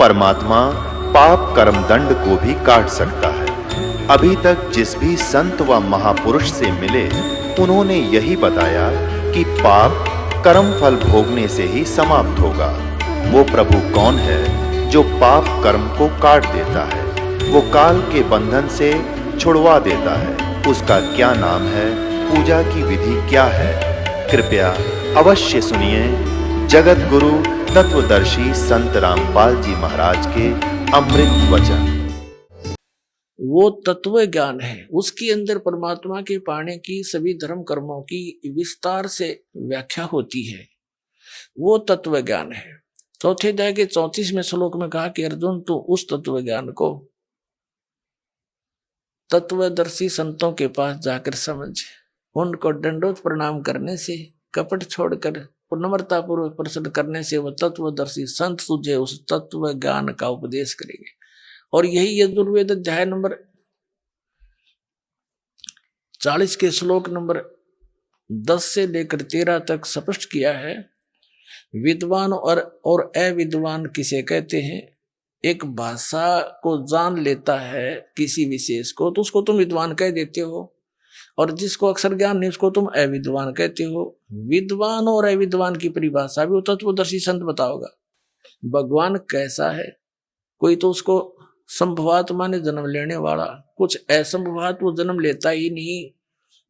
परमात्मा पाप कर्म दंड को भी काट सकता है। अभी तक जिस भी संत व महापुरुष से मिले, उन्होंने यही बताया कि पाप कर्म फल भोगने से ही समाप्त होगा। वो प्रभु कौन है जो पाप कर्म को काट देता है, वो काल के बंधन से छुड़वा देता है। उसका क्या नाम है, पूजा की विधि क्या है? कृपया अवश्य सुनिए जगत गुरु तत्वदर्शी संत रामपाल जी महाराज के अमृत वचन। वो तत्व ज्ञान है, उसके अंदर परमात्मा के पाने की सभी धर्म कर्मों की विस्तार से व्याख्या होती है। वो तत्व ज्ञान है। चौथे अध्याय के 34वें श्लोक में कहा कि अर्जुन तू उस तत्व ज्ञान को तत्वदर्शी संतों के पास जाकर समझ। उनको दंडोत प्रणाम करने से, कपट छोड़कर नम्रता पूर्वक प्रश्न करने से वह तत्वदर्शी संत तुझे उस तत्व ज्ञान का उपदेश करेंगे। और यही यजुर्वेद अध्याय नंबर 40 के श्लोक नंबर 10 से लेकर 13 तक स्पष्ट किया है। विद्वान और अविद्वान किसे कहते हैं? एक भाषा को जान लेता है किसी विशेष को तो उसको तुम विद्वान कह देते हो, और जिसको अक्षर ज्ञान नहीं उसको तुम अविद्वान कहते हो। विद्वान और अविद्वान की परिभाषा भी वो तत्वदर्शी संत बताओगा। भगवान कैसा है? कोई तो उसको संभवात्मा ने जन्म लेने वाला, कुछ असंभवात वो जन्म लेता ही नहीं,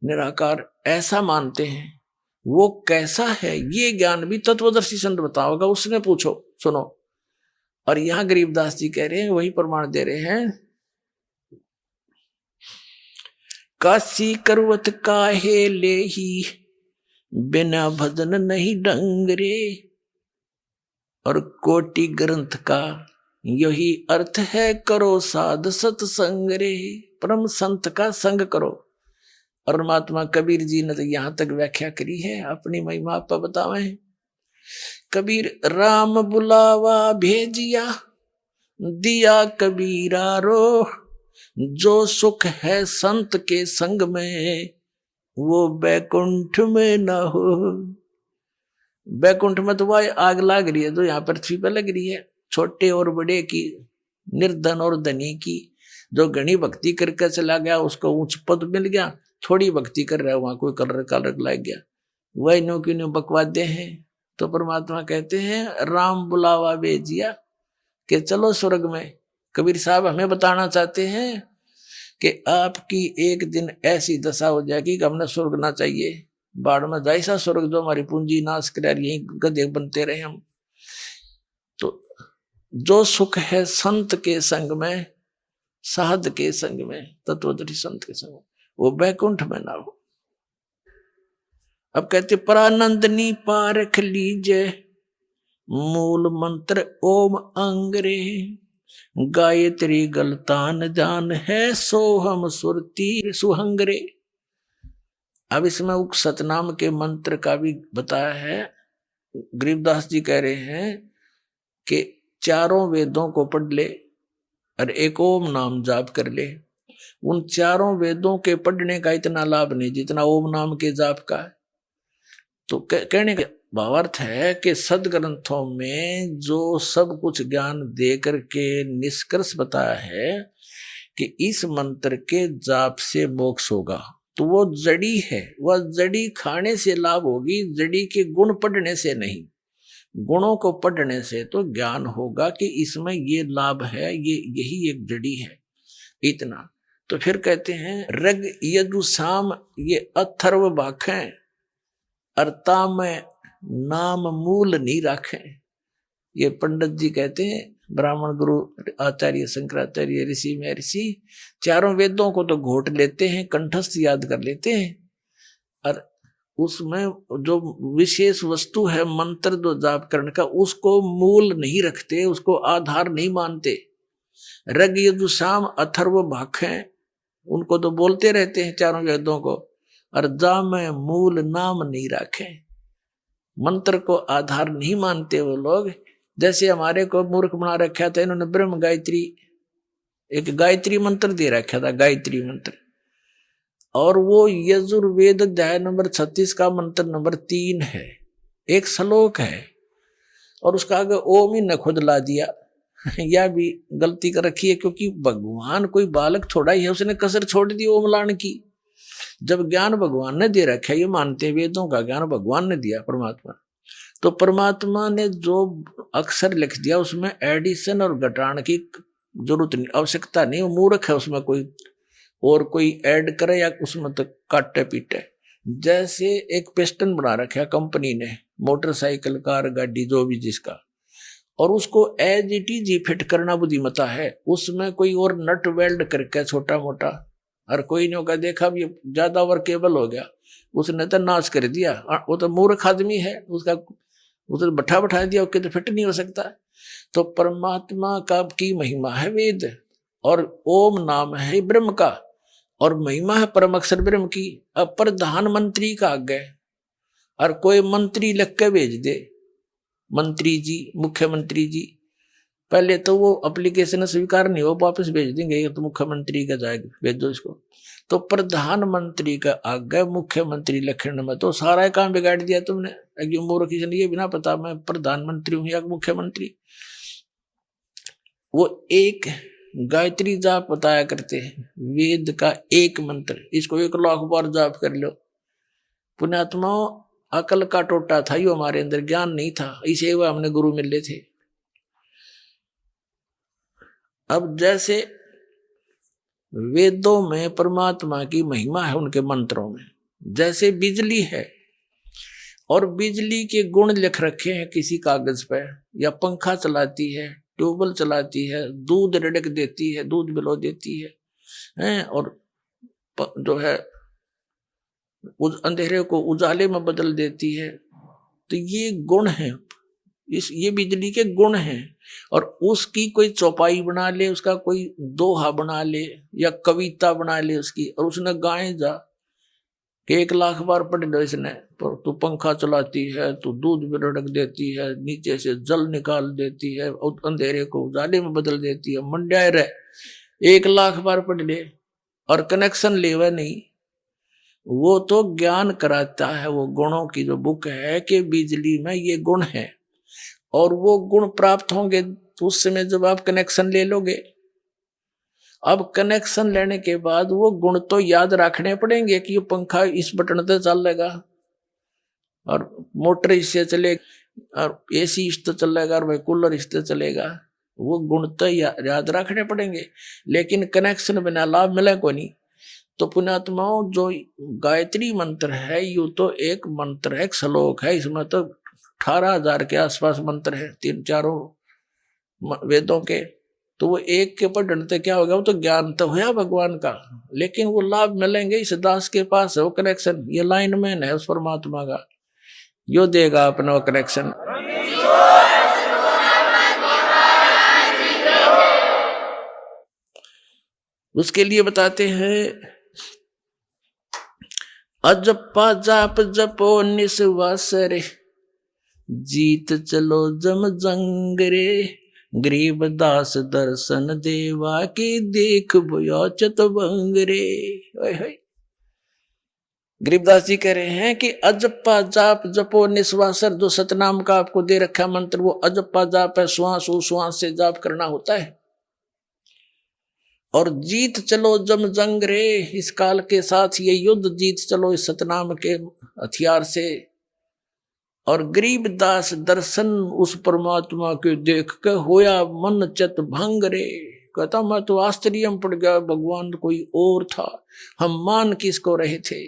निराकार ऐसा मानते हैं। वो कैसा है ये ज्ञान भी तत्वदर्शी संत बताओगा। उसने पूछो, सुनो। और यहां गरीबदास जी कह रहे हैं, वही प्रमाण दे रहे हैं। काशी करवत काहे लेही, बिना भजन नहीं डंगरे। और कोटि ग्रंथ का यही अर्थ है, करो साध सत्संग रे। परम संत का संग करो। और महात्मा कबीर जी ने तो यहां तक व्याख्या करी है, अपनी महिमा आप बतावे। कबीर राम बुलावा भेजिया, दिया कबीरा रो। जो सुख है संत के संग में, वो बैकुंठ में ना हो। बैकुंठ में तो वह आग लाग रही है जो यहाँ पृथ्वी पर लग रही है, छोटे और बड़े की, निर्धन और धनी की। जो घनी भक्ति करके चला गया उसको उच्च पद मिल गया, थोड़ी भक्ति कर रहा है वहां कोई कलर कलर लग गया। वह नो की नो बकवादे हैं। तो परमात्मा कहते हैं राम बुलावा भेजिया कि चलो स्वर्ग में। कबीर साहब हमें बताना चाहते हैं कि आपकी एक दिन ऐसी दशा हो जाएगी कि हमने स्वर्ग ना चाहिए, बाढ़ में जाए सा स्वर्ग जो हमारी पूंजी नाश करे, यही गधे बनते रहे हम। तो जो सुख है संत के संग में, साध के संग में, तत्वदर्शी संत के संग में, वो बैकुंठ में ना हो। अब कहते परानंदनी पारख लीजे, मूल मंत्र ओम अंगरे। गायत्री गलतान जान है, सोहम सुरती सुहंगरे। अब इसमें उक सतनाम के मंत्र का भी बताया है। गरीबदास जी कह रहे हैं कि चारों वेदों को पढ़ ले और एक ओम नाम जाप कर ले। उन चारों वेदों के पढ़ने का इतना लाभ नहीं जितना ओम नाम के जाप का है। तो कहने का भावार्थ है कि सदग्रंथों में जो सब कुछ ज्ञान दे करके निष्कर्ष बताया है कि इस मंत्र के जाप से मोक्ष होगा, तो वो जड़ी है। वह जड़ी खाने से लाभ होगी, जड़ी के गुण पढ़ने से नहीं। गुणों को पढ़ने से तो ज्ञान होगा कि इसमें ये लाभ है, ये यही एक जड़ी है, इतना। तो फिर कहते हैं रग यदु साम ये अथर्व बाखें, अर्ता में नाम मूल नहीं राखें। ये पंडित जी कहते हैं, ब्राह्मण गुरु आचार्य शंकराचार्य ऋषि में ऋषि चारों वेदों को तो घोट लेते हैं, कंठस्थ याद कर लेते हैं, और उसमें जो विशेष वस्तु है मंत्र जो जाप करने का, उसको मूल नहीं रखते, उसको आधार नहीं मानते। रग यदु साम अथर्व भाखें, उनको तो बोलते रहते हैं चारों वेदों को, और जा में मूल नाम नहीं रखे। मंत्र को आधार नहीं मानते वो लोग। जैसे हमारे को मूर्ख बना रखा था इन्होंने, ब्रह्म गायत्री, एक गायत्री मंत्र दे रखा था, गायत्री मंत्र। और वो यजुर्वेद अध्याय नंबर 36 का मंत्र नंबर 3 है, एक श्लोक है, और उसका आगे ओम ही न खुद ला दिया। यह भी गलती कर रखी है, क्योंकि भगवान कोई बालक थोड़ा ही है, उसने कसर छोड़ दी ओम लाने की। जब ज्ञान भगवान ने दे रखा है, ये मानते वेदों का ज्ञान भगवान ने दिया परमात्मा, तो परमात्मा ने जो अक्षर लिख दिया उसमें एडिशन और घटाने की जरूरत नहीं, आवश्यकता नहीं। वो मूर्ख है उसमें कोई और कोई ऐड करे या उसमें तो काटे पीटे। जैसे एक पिस्टन बना रखा है कंपनी ने, मोटरसाइकिल कार गाड़ी जो भी जिसका, और उसको एज इट इज ही फिट करना बुद्धिमता है, उसमें कोई और नट वेल्ड करके छोटा मोटा, और कोई नहीं होगा देखा भी ज्यादा वर्केबल हो गया, उसने तो नाश कर दिया। वो तो मूर्ख आदमी है, उसका उसे बैठा दिया, ओके तो फिट नहीं हो सकता। तो परमात्मा का की महिमा है वेद, और ओम नाम है ब्रह्म का, और महिमा है परम अक्षर ब्रह्म की। अब प्रधानमंत्री का आगे और कोई मंत्री लिख के भेज दे, मंत्री जी, मुख्यमंत्री जी, पहले तो वो एप्लीकेशन स्वीकार नहीं हो, वापस भेज देंगे, ये तो मुख्यमंत्री का जाएगा, भेज दो इसको। तो प्रधानमंत्री का आगे मुख्यमंत्री लिखने में तो सारा काम बिगाड़ दिया तुमने। मूर्ख किसी ये बिना पता मैं प्रधानमंत्री हूं या मुख्यमंत्री। वो एक गायत्री जाप बताया करते हैं, वेद का एक मंत्र, इसको 1 लाख बार जाप कर लो। पुण्यात्माओं, अकल का टोटा था यो हमारे अंदर, ज्ञान नहीं था, इसे वो हमने गुरु मिले थे। अब जैसे वेदों में परमात्मा की महिमा है उनके मंत्रों में, जैसे बिजली है और बिजली के गुण लिख रखे हैं किसी कागज पे, या पंखा चलाती है, ट्यूबवेल चलाती है, दूध रिड़क देती है, दूध बिलो देती है, और जो है अंधेरे को उजाले में बदल देती है। तो ये गुण है, ये बिजली के गुण हैं। और उसकी कोई चौपाई बना ले, उसका कोई दोहा बना ले या कविता बना ले उसकी, और उसने गाए जा कि 1 लाख बार पढ़ लो इसने, पर तू पंखा चलाती है, तू दूध भी रड़क देती है, नीचे से जल निकाल देती है, अंधेरे को उजाले में बदल देती है, मंड्याय रहे 1 लाख बार पढ़ ले और कनेक्शन ले वह नहीं। वो तो ज्ञान कराता है, वो गुणों की जो बुक है कि बिजली में ये गुण है, और वो गुण प्राप्त होंगे तो उस समय जब आप कनेक्शन ले लोगे। अब कनेक्शन लेने के बाद वो गुण तो याद रखने पड़ेंगे कि ये पंखा इस बटन से चलेगा, और मोटर इससे चलेगा, और एसी इससे चलेगा, और भाई कूलर इससे चलेगा। वो गुण तो याद रखने पड़ेंगे, लेकिन कनेक्शन बिना लाभ मिले को नहीं। तो पुण्यात्माओं, जो गायत्री मंत्र है यू तो एक मंत्र है, एक श्लोक है, इसमें तो 18,000 के आसपास मंत्र है 3-4 वेदों के। तो वो एक के पढ़ने से क्या होगा, वो तो ज्ञान तो हुआ भगवान का, लेकिन वो लाभ मिलेंगे इस दास के पास है वो कनेक्शन, ये लाइन मैन है उस परमात्मा का, यो देगा अपना वो कनेक्शन। उसके लिए बताते हैं, अजपा जाप जपो निस्वास रे, जीत चलो जम जंग रे, गरीबदास दर्शन देवा के देख बोया चतवंग रे। गरीबदास जी कह रहे हैं कि अजपा जाप जपो निस्वासर, जो सतनाम का आपको दे रखा मंत्र वो अजपा जाप है, श्वास उश्वास से जाप करना होता है। और जीत चलो जम जंग रे, इस काल के साथ ये युद्ध जीत चलो इस सतनाम के हथियार से। और गरीबदास दर्शन उस परमात्मा के देख के होया मन चत भंग रे, कहता मैं तो आश्चर्य में पड़ गया, भगवान कोई और था, हम मान किसको रहे थे।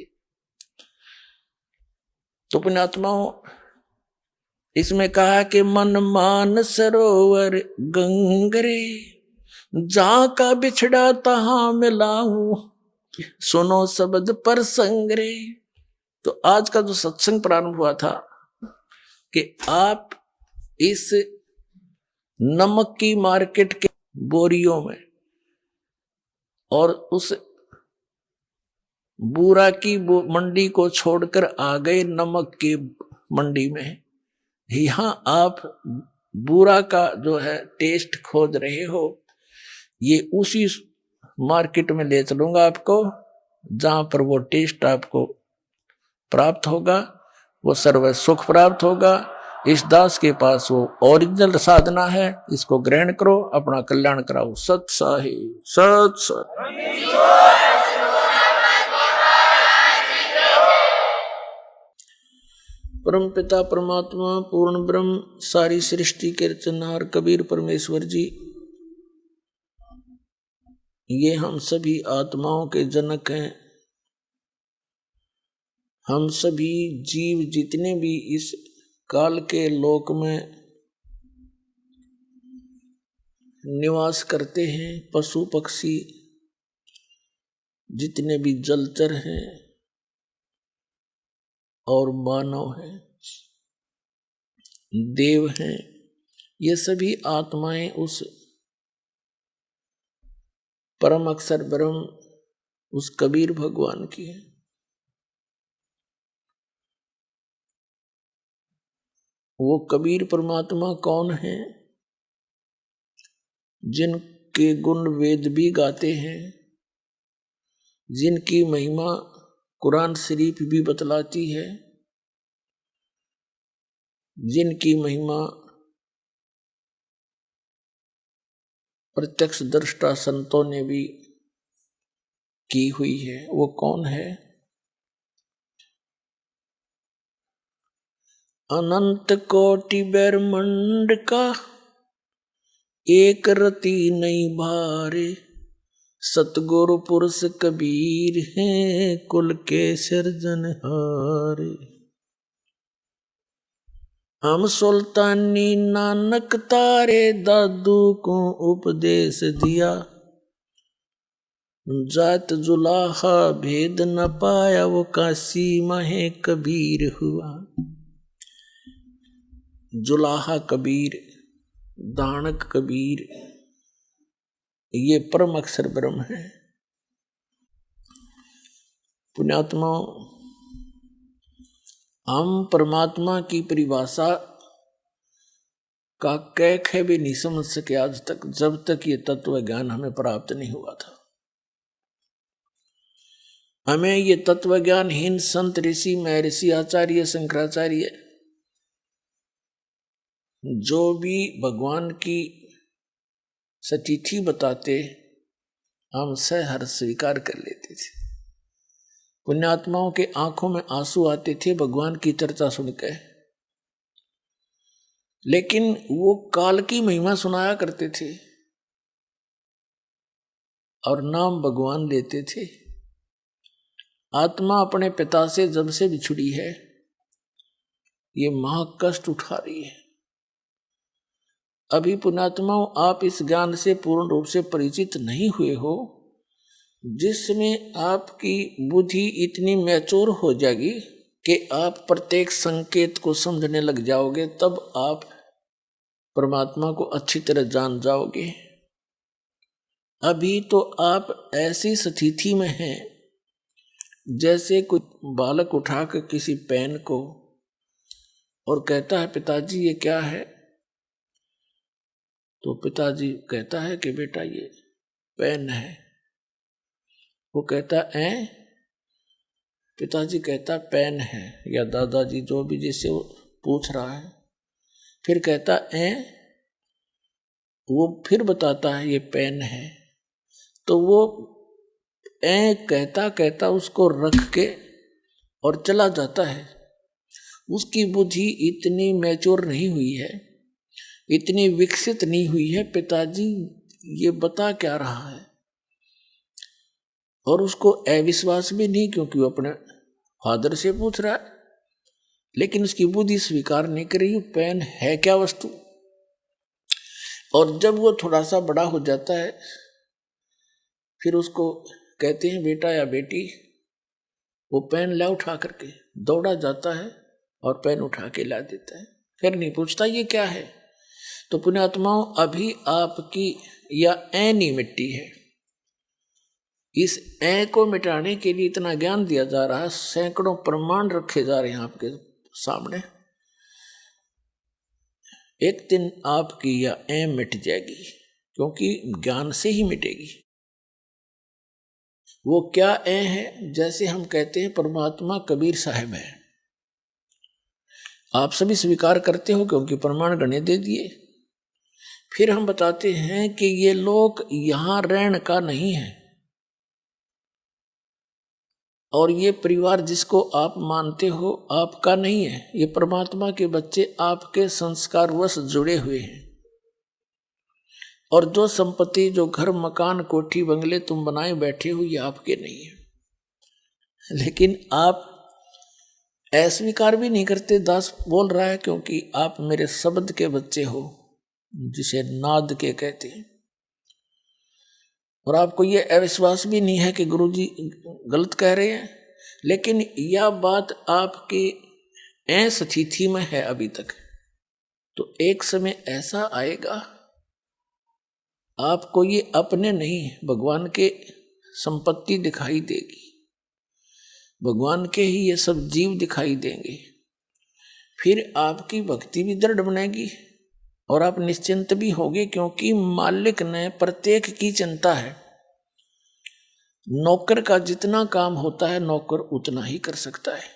तो पुण्यात्माओं, इसमें कहा कि मन मान सरोवर गंगरे, जहां का बिछड़ा तहां मिलाऊं, सुनो शब्द पर संगरे। तो आज का जो सत्संग प्रारंभ हुआ था कि आप इस नमक की मार्केट के बोरियों में और उस बूरा की मंडी को छोड़कर आ गए नमक की मंडी में। यहां आप बूरा का जो है टेस्ट खोज रहे हो, ये उसी मार्केट में ले चलूंगा आपको जहां पर वो टेस्ट आपको प्राप्त होगा, वो सर्व सुख प्राप्त होगा, इस दास के पास वो ओरिजिनल साधना है, इसको ग्रहण करो, अपना कल्याण कराओ। सत साहिब, सत सत। परम पिता परमात्मा पूर्ण ब्रह्म सारी सृष्टि के रचनहार कबीर परमेश्वर जी, ये हम सभी आत्माओं के जनक हैं। हम सभी जीव जितने भी इस काल के लोक में निवास करते हैं, पशु पक्षी जितने भी जलचर हैं और मानव हैं, देव हैं, ये सभी आत्माएं उस परम अक्षर ब्रह्म, उस कबीर भगवान की है। वो कबीर परमात्मा कौन है? जिनके गुण वेद भी गाते हैं, जिनकी महिमा कुरान शरीफ भी बतलाती है, जिनकी महिमा प्रत्यक्ष दृष्टा संतों ने भी की हुई है। वो कौन है? अनंत कोटि ब्रह्मांड का एक रति नहीं भारे, सतगुरु पुरुष कबीर हैं कुल के सिरजनहारे। हम सुल्तानी नानक तारे दादू को उपदेश दिया, जात जुलाहा भेद न पाया वो काशी माहे कबीर हुआ। जुलाहा कबीर, दानक कबीर, ये परम अक्षर ब्रह्म है। पुण्यात्मा, हम परमात्मा की परिभाषा का कैक है भी नहीं समझ सके आज तक, जब तक ये तत्व ज्ञान हमें प्राप्त नहीं हुआ था। हमें ये तत्व ज्ञान हीन संत ऋषि महर्षि आचार्य शंकराचार्य जो भी भगवान की सतिथि बताते, हम सहर्ष स्वीकार कर लेते थे। पुण्यात्माओं के आंखों में आंसू आते थे भगवान की चर्चा सुनकर, लेकिन वो काल की महिमा सुनाया करते थे और नाम भगवान लेते थे। आत्मा अपने पिता से जब से बिछुड़ी है, ये महाकष्ट उठा रही है। अभी पुण्यात्माओं, आप इस ज्ञान से पूर्ण रूप से परिचित नहीं हुए हो, जिसमें आपकी बुद्धि इतनी मैच्योर हो जाएगी कि आप प्रत्येक संकेत को समझने लग जाओगे, तब आप परमात्मा को अच्छी तरह जान जाओगे। अभी तो आप ऐसी स्थिति में हैं जैसे कोई बालक उठाकर किसी पेन को और कहता है पिताजी ये क्या है, तो पिताजी कहता है कि बेटा ये पेन है। वो कहता है पिताजी कहता पेन है, या दादाजी जो भी जिससे वो पूछ रहा है, फिर कहता वो फिर बताता है ये पेन है। तो वो कहता कहता उसको रख के और चला जाता है। उसकी बुद्धि इतनी मैच्योर नहीं हुई है, इतनी विकसित नहीं हुई है, पिताजी ये बता क्या रहा है। और उसको अविश्वास भी नहीं, क्योंकि वो अपने फादर से पूछ रहा है, लेकिन उसकी बुद्धि स्वीकार नहीं कर रही पेन है क्या वस्तु। और जब वो थोड़ा सा बड़ा हो जाता है, फिर उसको कहते हैं बेटा या बेटी, वो पेन ला उठा करके दौड़ा जाता है और पेन उठा के ला देता है, फिर नहीं पूछता ये क्या है। तो पुण्यात्माओं, अभी आपकी या ऐनी मिट्टी है, इस ऐ को मिटाने के लिए इतना ज्ञान दिया जा रहा है, सैकड़ों प्रमाण रखे जा रहे हैं आपके सामने। एक दिन आपकी यह ऐ मिट जाएगी, क्योंकि ज्ञान से ही मिटेगी। वो क्या ऐ है? जैसे हम कहते हैं परमात्मा कबीर साहब है, आप सभी स्वीकार करते हो क्योंकि प्रमाण गणे दे दिए। फिर हम बताते हैं कि ये लोक यहां रहने का नहीं है, और ये परिवार जिसको आप मानते हो आपका नहीं है। ये परमात्मा के बच्चे आपके संस्कारवश जुड़े हुए हैं। और जो संपत्ति, जो घर, मकान, कोठी, बंगले तुम बनाए बैठे हो, ये आपके नहीं है। लेकिन आप अस्वीकार भी नहीं करते। दास बोल रहा है क्योंकि आप मेरे शब्द के बच्चे हो, जिसे नाद के कहते हैं। और आपको ये अविश्वास भी नहीं है कि गुरुजी गलत कह रहे हैं, लेकिन यह बात आपकी अस्थिति में है अभी तक। तो एक समय ऐसा आएगा, आपको ये अपने नहीं, भगवान के संपत्ति दिखाई देगी, भगवान के ही ये सब जीव दिखाई देंगे। फिर आपकी भक्ति भी दृढ़ बनेगी और आप निश्चिंत भी होगे, क्योंकि मालिक ने प्रत्येक की चिंता है। नौकर का जितना काम होता है नौकर उतना ही कर सकता है।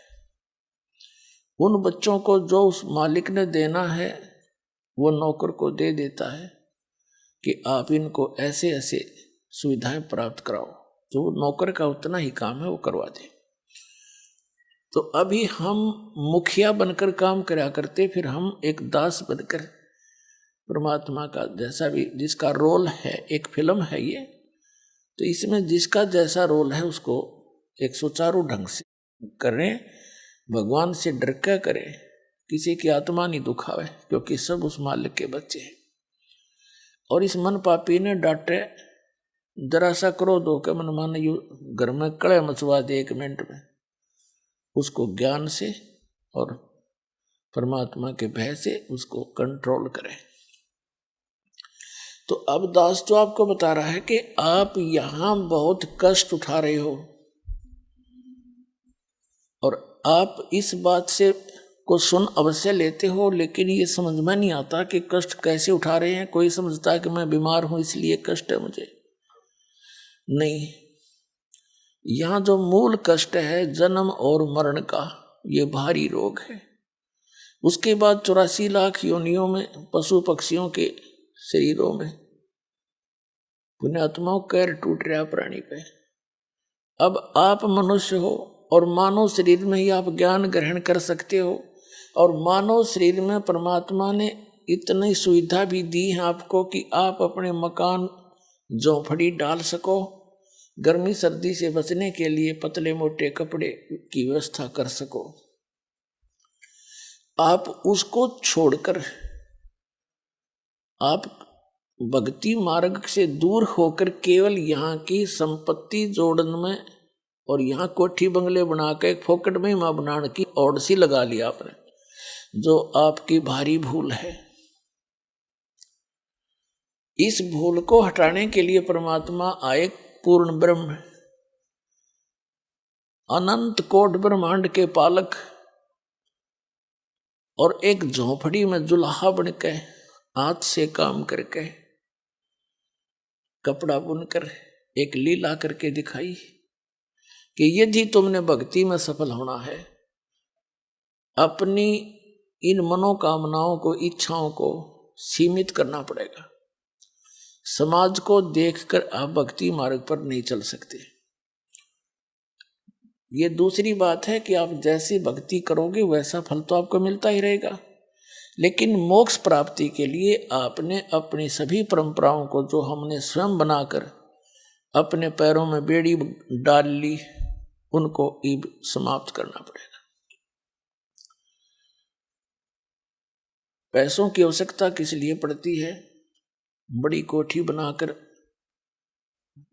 उन बच्चों को जो उस मालिक ने देना है वो नौकर को दे देता है कि आप इनको ऐसे ऐसे सुविधाएं प्राप्त कराओ, तो नौकर का उतना ही काम है वो करवा दे। तो अभी हम मुखिया बनकर काम करा करते, फिर हम एक दास बनकर परमात्मा का जैसा भी जिसका रोल है, एक फिल्म है ये, तो इसमें जिसका जैसा रोल है उसको एक सुचारू ढंग से करें, भगवान से डर के करें, किसी की आत्मा नहीं दुखावे, क्योंकि सब उस मालिक के बच्चे हैं। और इस मन पापी ने डांटे, जरा सा क्रोध होकर मन मान यू घर में कड़े मचवा दे 1 मिनट में, उसको ज्ञान से और परमात्मा के भय से उसको कंट्रोल करें। तो अब दास तो आपको बता रहा है कि आप यहां बहुत कष्ट उठा रहे हो, और आप इस बात से को सुन अवश्य लेते हो, लेकिन ये समझ में नहीं आता कि कष्ट कैसे उठा रहे हैं। कोई समझता है कि मैं बीमार हूं इसलिए कष्ट है मुझे, नहीं। यहां जो मूल कष्ट है जन्म और मरण का, ये भारी रोग है। उसके बाद 84 लाख योनियों में, पशु पक्षियों के शरीरों में पुण्यात्माओं कैर टूट रहा प्राणी पे। अब आप मनुष्य हो और मानव शरीर में ही आप ज्ञान ग्रहण कर सकते हो, और मानव शरीर में परमात्मा ने इतनी सुविधा भी दी है आपको कि आप अपने मकान झोंपड़ी डाल सको, गर्मी सर्दी से बचने के लिए पतले मोटे कपड़े की व्यवस्था कर सको। आप उसको छोड़कर आप भक्ति मार्ग से दूर होकर केवल यहाँ की संपत्ति जोड़न में और यहाँ कोठी बंगले बना के एक फोकट में मां बनाने की ओर सी लगा लिया आपने, जो आपकी भारी भूल है। इस भूल को हटाने के लिए परमात्मा आए, पूर्ण ब्रह्म, अनंत कोट ब्रह्मांड के पालक, और एक झोंपड़ी में जुलाहा बनके हाथ से काम करके कपड़ा बुनकर एक लीला करके दिखाई कि यदि तुमने भक्ति में सफल होना है, अपनी इन मनोकामनाओं को, इच्छाओं को सीमित करना पड़ेगा। समाज को देखकर आप भक्ति मार्ग पर नहीं चल सकते। ये दूसरी बात है कि आप जैसी भक्ति करोगे वैसा फल तो आपको मिलता ही रहेगा, लेकिन मोक्ष प्राप्ति के लिए आपने अपनी सभी परंपराओं को, जो हमने स्वयं बनाकर अपने पैरों में बेड़ी डाल ली, उनको ईब समाप्त करना पड़ेगा। पैसों की आवश्यकता किस लिए पड़ती है? बड़ी कोठी बनाकर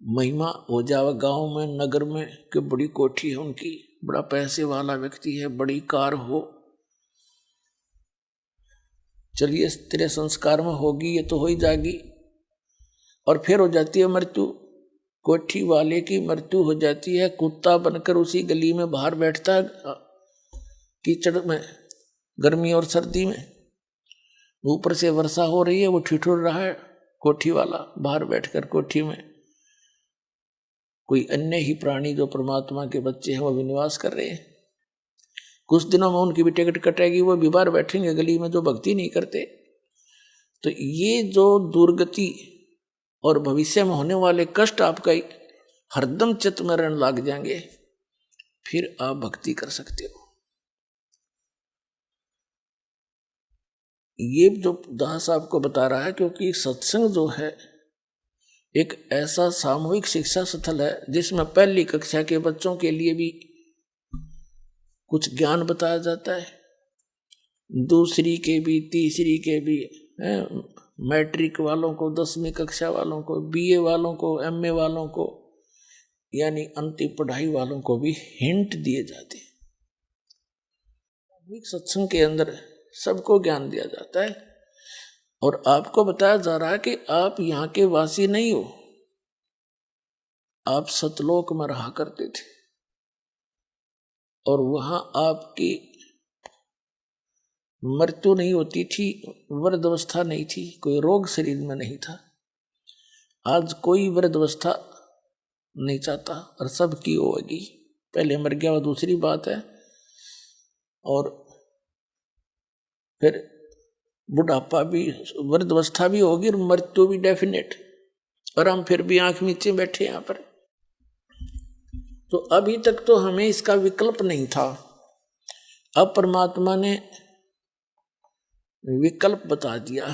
महिमा हो जावे गांव में, नगर में, कि बड़ी कोठी है उनकी, बड़ा पैसे वाला व्यक्ति है, बड़ी कार हो, चलिए तेरे संस्कार में होगी, ये तो हो ही जाएगी, और फिर हो जाती है मृत्यु। कोठी वाले की मृत्यु हो जाती है, कुत्ता बनकर उसी गली में बाहर बैठता है कीचड़ में, गर्मी और सर्दी में, ऊपर से वर्षा हो रही है, वो ठिठुर रहा है कोठी वाला बाहर बैठकर कोठी में। कोई अन्य ही प्राणी जो परमात्मा के बच्चे हैं वो भी निवास कर रहे हैं। कुछ दिनों में उनकी भी टिकट कटेगी, वो भी बाहर बैठेंगे गली में जो भक्ति नहीं करते। तो ये जो दुर्गति और भविष्य में होने वाले कष्ट आपका हरदम चित्त में रहने लग जाएंगे, फिर आप भक्ति कर सकते हो। ये जो दास आपको बता रहा है, क्योंकि सत्संग जो है एक ऐसा सामूहिक शिक्षा स्थल है जिसमें पहली कक्षा के बच्चों के लिए भी कुछ ज्ञान बताया जाता है, दूसरी के भी, तीसरी के भी, मैट्रिक वालों को, 10वीं कक्षा वालों को, बीए वालों को, एमए वालों को, यानी अंतिम पढ़ाई वालों को भी हिंट दिए जाते हैं। सत्संग के अंदर सबको ज्ञान दिया जाता है और आपको बताया जा रहा है कि आप यहाँ के वासी नहीं हो, आप सतलोक में रहा करते थे और वहां आपकी मृत्यु नहीं होती थी, वृद्धावस्था नहीं थी, कोई रोग शरीर में नहीं था। आज कोई वृद्धावस्था नहीं चाहता और सबकी होगी, पहले मर गया वो दूसरी बात है, और फिर बुढ़ापा भी, वृद्धावस्था भी होगी और मृत्यु भी डेफिनेट, और हम फिर भी आंख नीचे बैठे यहाँ पर। तो अभी तक तो हमें इसका विकल्प नहीं था, अब परमात्मा ने विकल्प बता दिया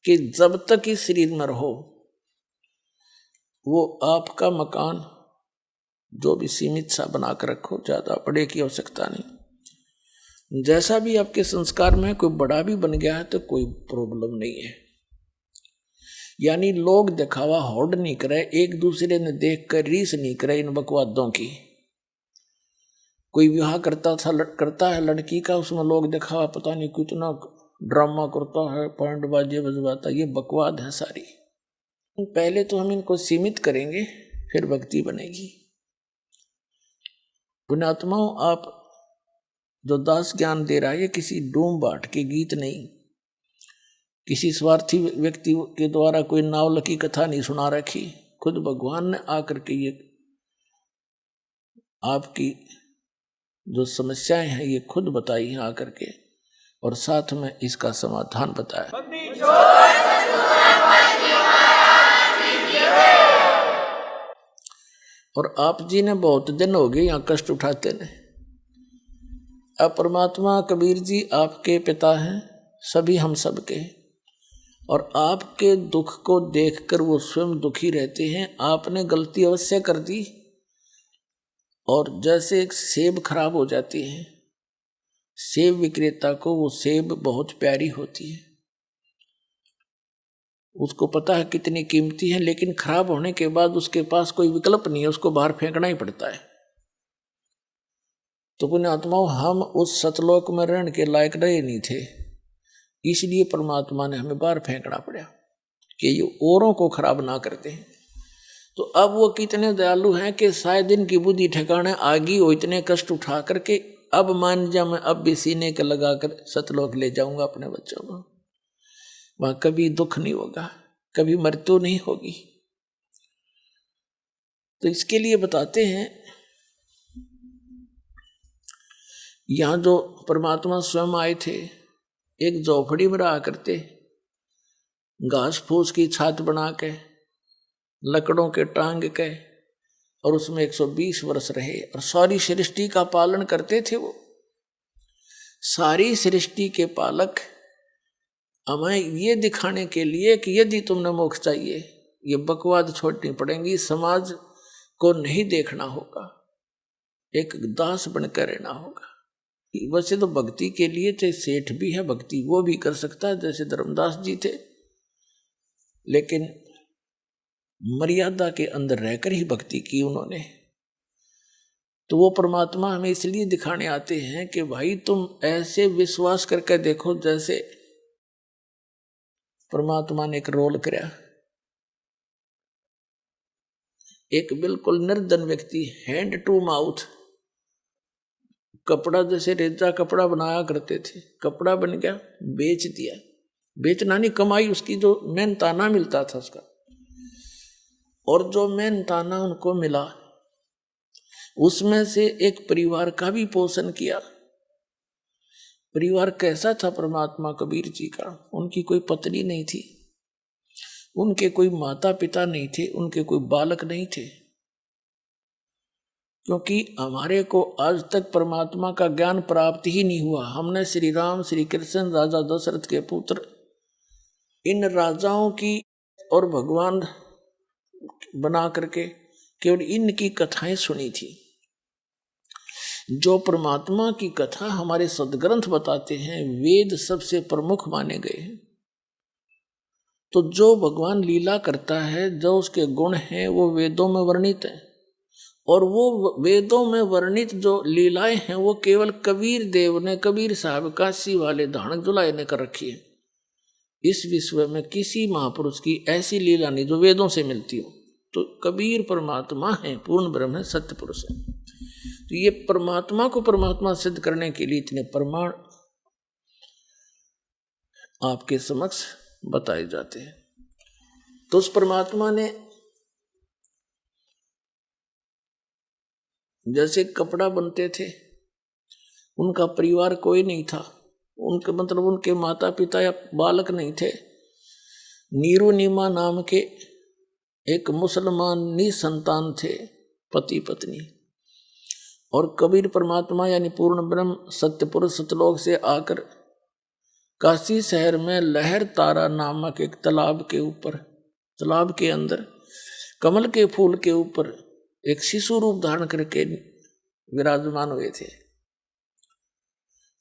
कि जब तक इस शरीर में रहो वो आपका मकान जो भी सीमित सा बना कर रखो, ज्यादा बड़े की आवश्यकता नहीं। जैसा भी आपके संस्कार में कोई बड़ा भी बन गया है तो कोई प्रॉब्लम नहीं है। यानी लोग दिखावा होड़ नहीं करे, एक दूसरे ने देख कर रीस नहीं करे इन बकवादों की। कोई विवाह करता है लड़की का, उसमें लोग दिखावा पता नहीं कितना ड्रामा करता है, पैंट बाजे बजवाता, ये बकवाद है सारी। पहले तो हम इनको सीमित करेंगे, फिर भक्ति बनेगी। पुण्यात्माओं, आप जो दास ज्ञान दे रहा है ये किसी डूम बाट के गीत नहीं, किसी स्वार्थी व्यक्ति के द्वारा कोई नावल की कथा नहीं सुना रखी, खुद भगवान ने आकर के ये आपकी जो समस्याएं हैं ये खुद बताई हैं आकर के, और साथ में इसका समाधान बताया। और आप जी ने बहुत दिन हो गए यहाँ कष्ट उठाते ने। अब परमात्मा कबीर जी आपके पिता हैं, सभी हम सब के, और आपके दुख को देखकर वो स्वयं दुखी रहते हैं। आपने गलती अवश्य कर दी, और जैसे एक सेब खराब हो जाती है, सेब विक्रेता को वो सेब बहुत प्यारी होती है, उसको पता है कितनी कीमती है, लेकिन खराब होने के बाद उसके पास कोई विकल्प नहीं है, उसको बाहर फेंकना ही पड़ता है। तो पुण्यात्माओं, हम उस सतलोक में रहने के लायक रहे नहीं थे, इसलिए परमात्मा ने हमें बाहर फेंकना पड़ा कि ये औरों को खराब ना करते हैं। तो अब वो कितने दयालु हैं कि शायद इनकी बुद्धि ठिकाने आ गई हो, इतने कष्ट उठा करके अब मान जा मैं अब भी सीने के लगा कर सतलोक ले जाऊंगा अपने बच्चों को, वहां कभी दुख नहीं होगा, कभी मृत्यु नहीं होगी। तो इसके लिए बताते हैं, यहां जो परमात्मा स्वयं आए थे, एक झोपड़ी में रहा करते, घास फूस की छात बना के, लकड़ों के टांग के, और उसमें 120 वर्ष रहे और सारी सृष्टि का पालन करते थे। वो सारी सृष्टि के पालक हमें ये दिखाने के लिए कि यदि तुमने मोक्ष चाहिए, ये बकवाद छोड़नी पड़ेगी, समाज को नहीं देखना होगा, एक दास बनकर रहना होगा। वैसे तो भक्ति के लिए चाहे सेठ भी है, भक्ति वो भी कर सकता है, जैसे धर्मदास जी थे, लेकिन मर्यादा के अंदर रहकर ही भक्ति की उन्होंने। तो वो परमात्मा हमें इसलिए दिखाने आते हैं कि भाई तुम ऐसे विश्वास करके देखो जैसे परमात्मा ने एक रोल किया। एक बिल्कुल निर्धन व्यक्ति, हैंड टू माउथ, कपड़ा जैसे रेजा कपड़ा बनाया करते थे, कपड़ा बन गया, बेच दिया। बेचना नहीं, कमाई उसकी जो मेहनताना मिलता था उसका, और जो मेहनताना उनको मिला उसमें से एक परिवार का भी पोषण किया, परिवार कैसा था परमात्मा कबीर जी का? उनकी कोई पत्नी नहीं थी, उनके कोई माता पिता नहीं थे, उनके कोई बालक नहीं थे, क्योंकि हमारे को आज तक परमात्मा का ज्ञान प्राप्त ही नहीं हुआ। हमने श्री राम, श्री कृष्ण, राजा दशरथ के पुत्र, इन राजाओं की और भगवान बना करके केवल इनकी कथाएं सुनी थी। जो परमात्मा की कथा हमारे सदग्रंथ बताते हैं, वेद सबसे प्रमुख माने गए हैं। तो जो भगवान लीला करता है, जो उसके गुण हैं, वो वेदों में वर्णित है। और वो वेदों में वर्णित जो लीलाएं हैं, वो केवल कबीर देव ने, कबीर साहब काशी वाले धानक जुलाए ने कर रखी है। इस विश्व में किसी महापुरुष की ऐसी लीला नहीं जो वेदों से मिलती हो। तो कबीर परमात्मा है, पूर्ण ब्रह्म है, सत्य पुरुष है। तो ये परमात्मा को परमात्मा सिद्ध करने के लिए इतने प्रमाण आपके समक्ष बताए जाते हैं। तो उस परमात्मा ने जैसे कपड़ा बनते थे, उनका परिवार कोई नहीं था, उनके मतलब उनके माता पिता या बालक नहीं थे। नीरू नीमा नाम के एक मुसलमान निसंतान थे, पति पत्नी। और कबीर परमात्मा यानी पूर्ण ब्रह्म सत्य पुरुष सतलोक से आकर काशी शहर में लहर तारा नामक एक तालाब के ऊपर, तालाब के अंदर कमल के फूल के ऊपर एक शिशु रूप धारण करके विराजमान हुए थे।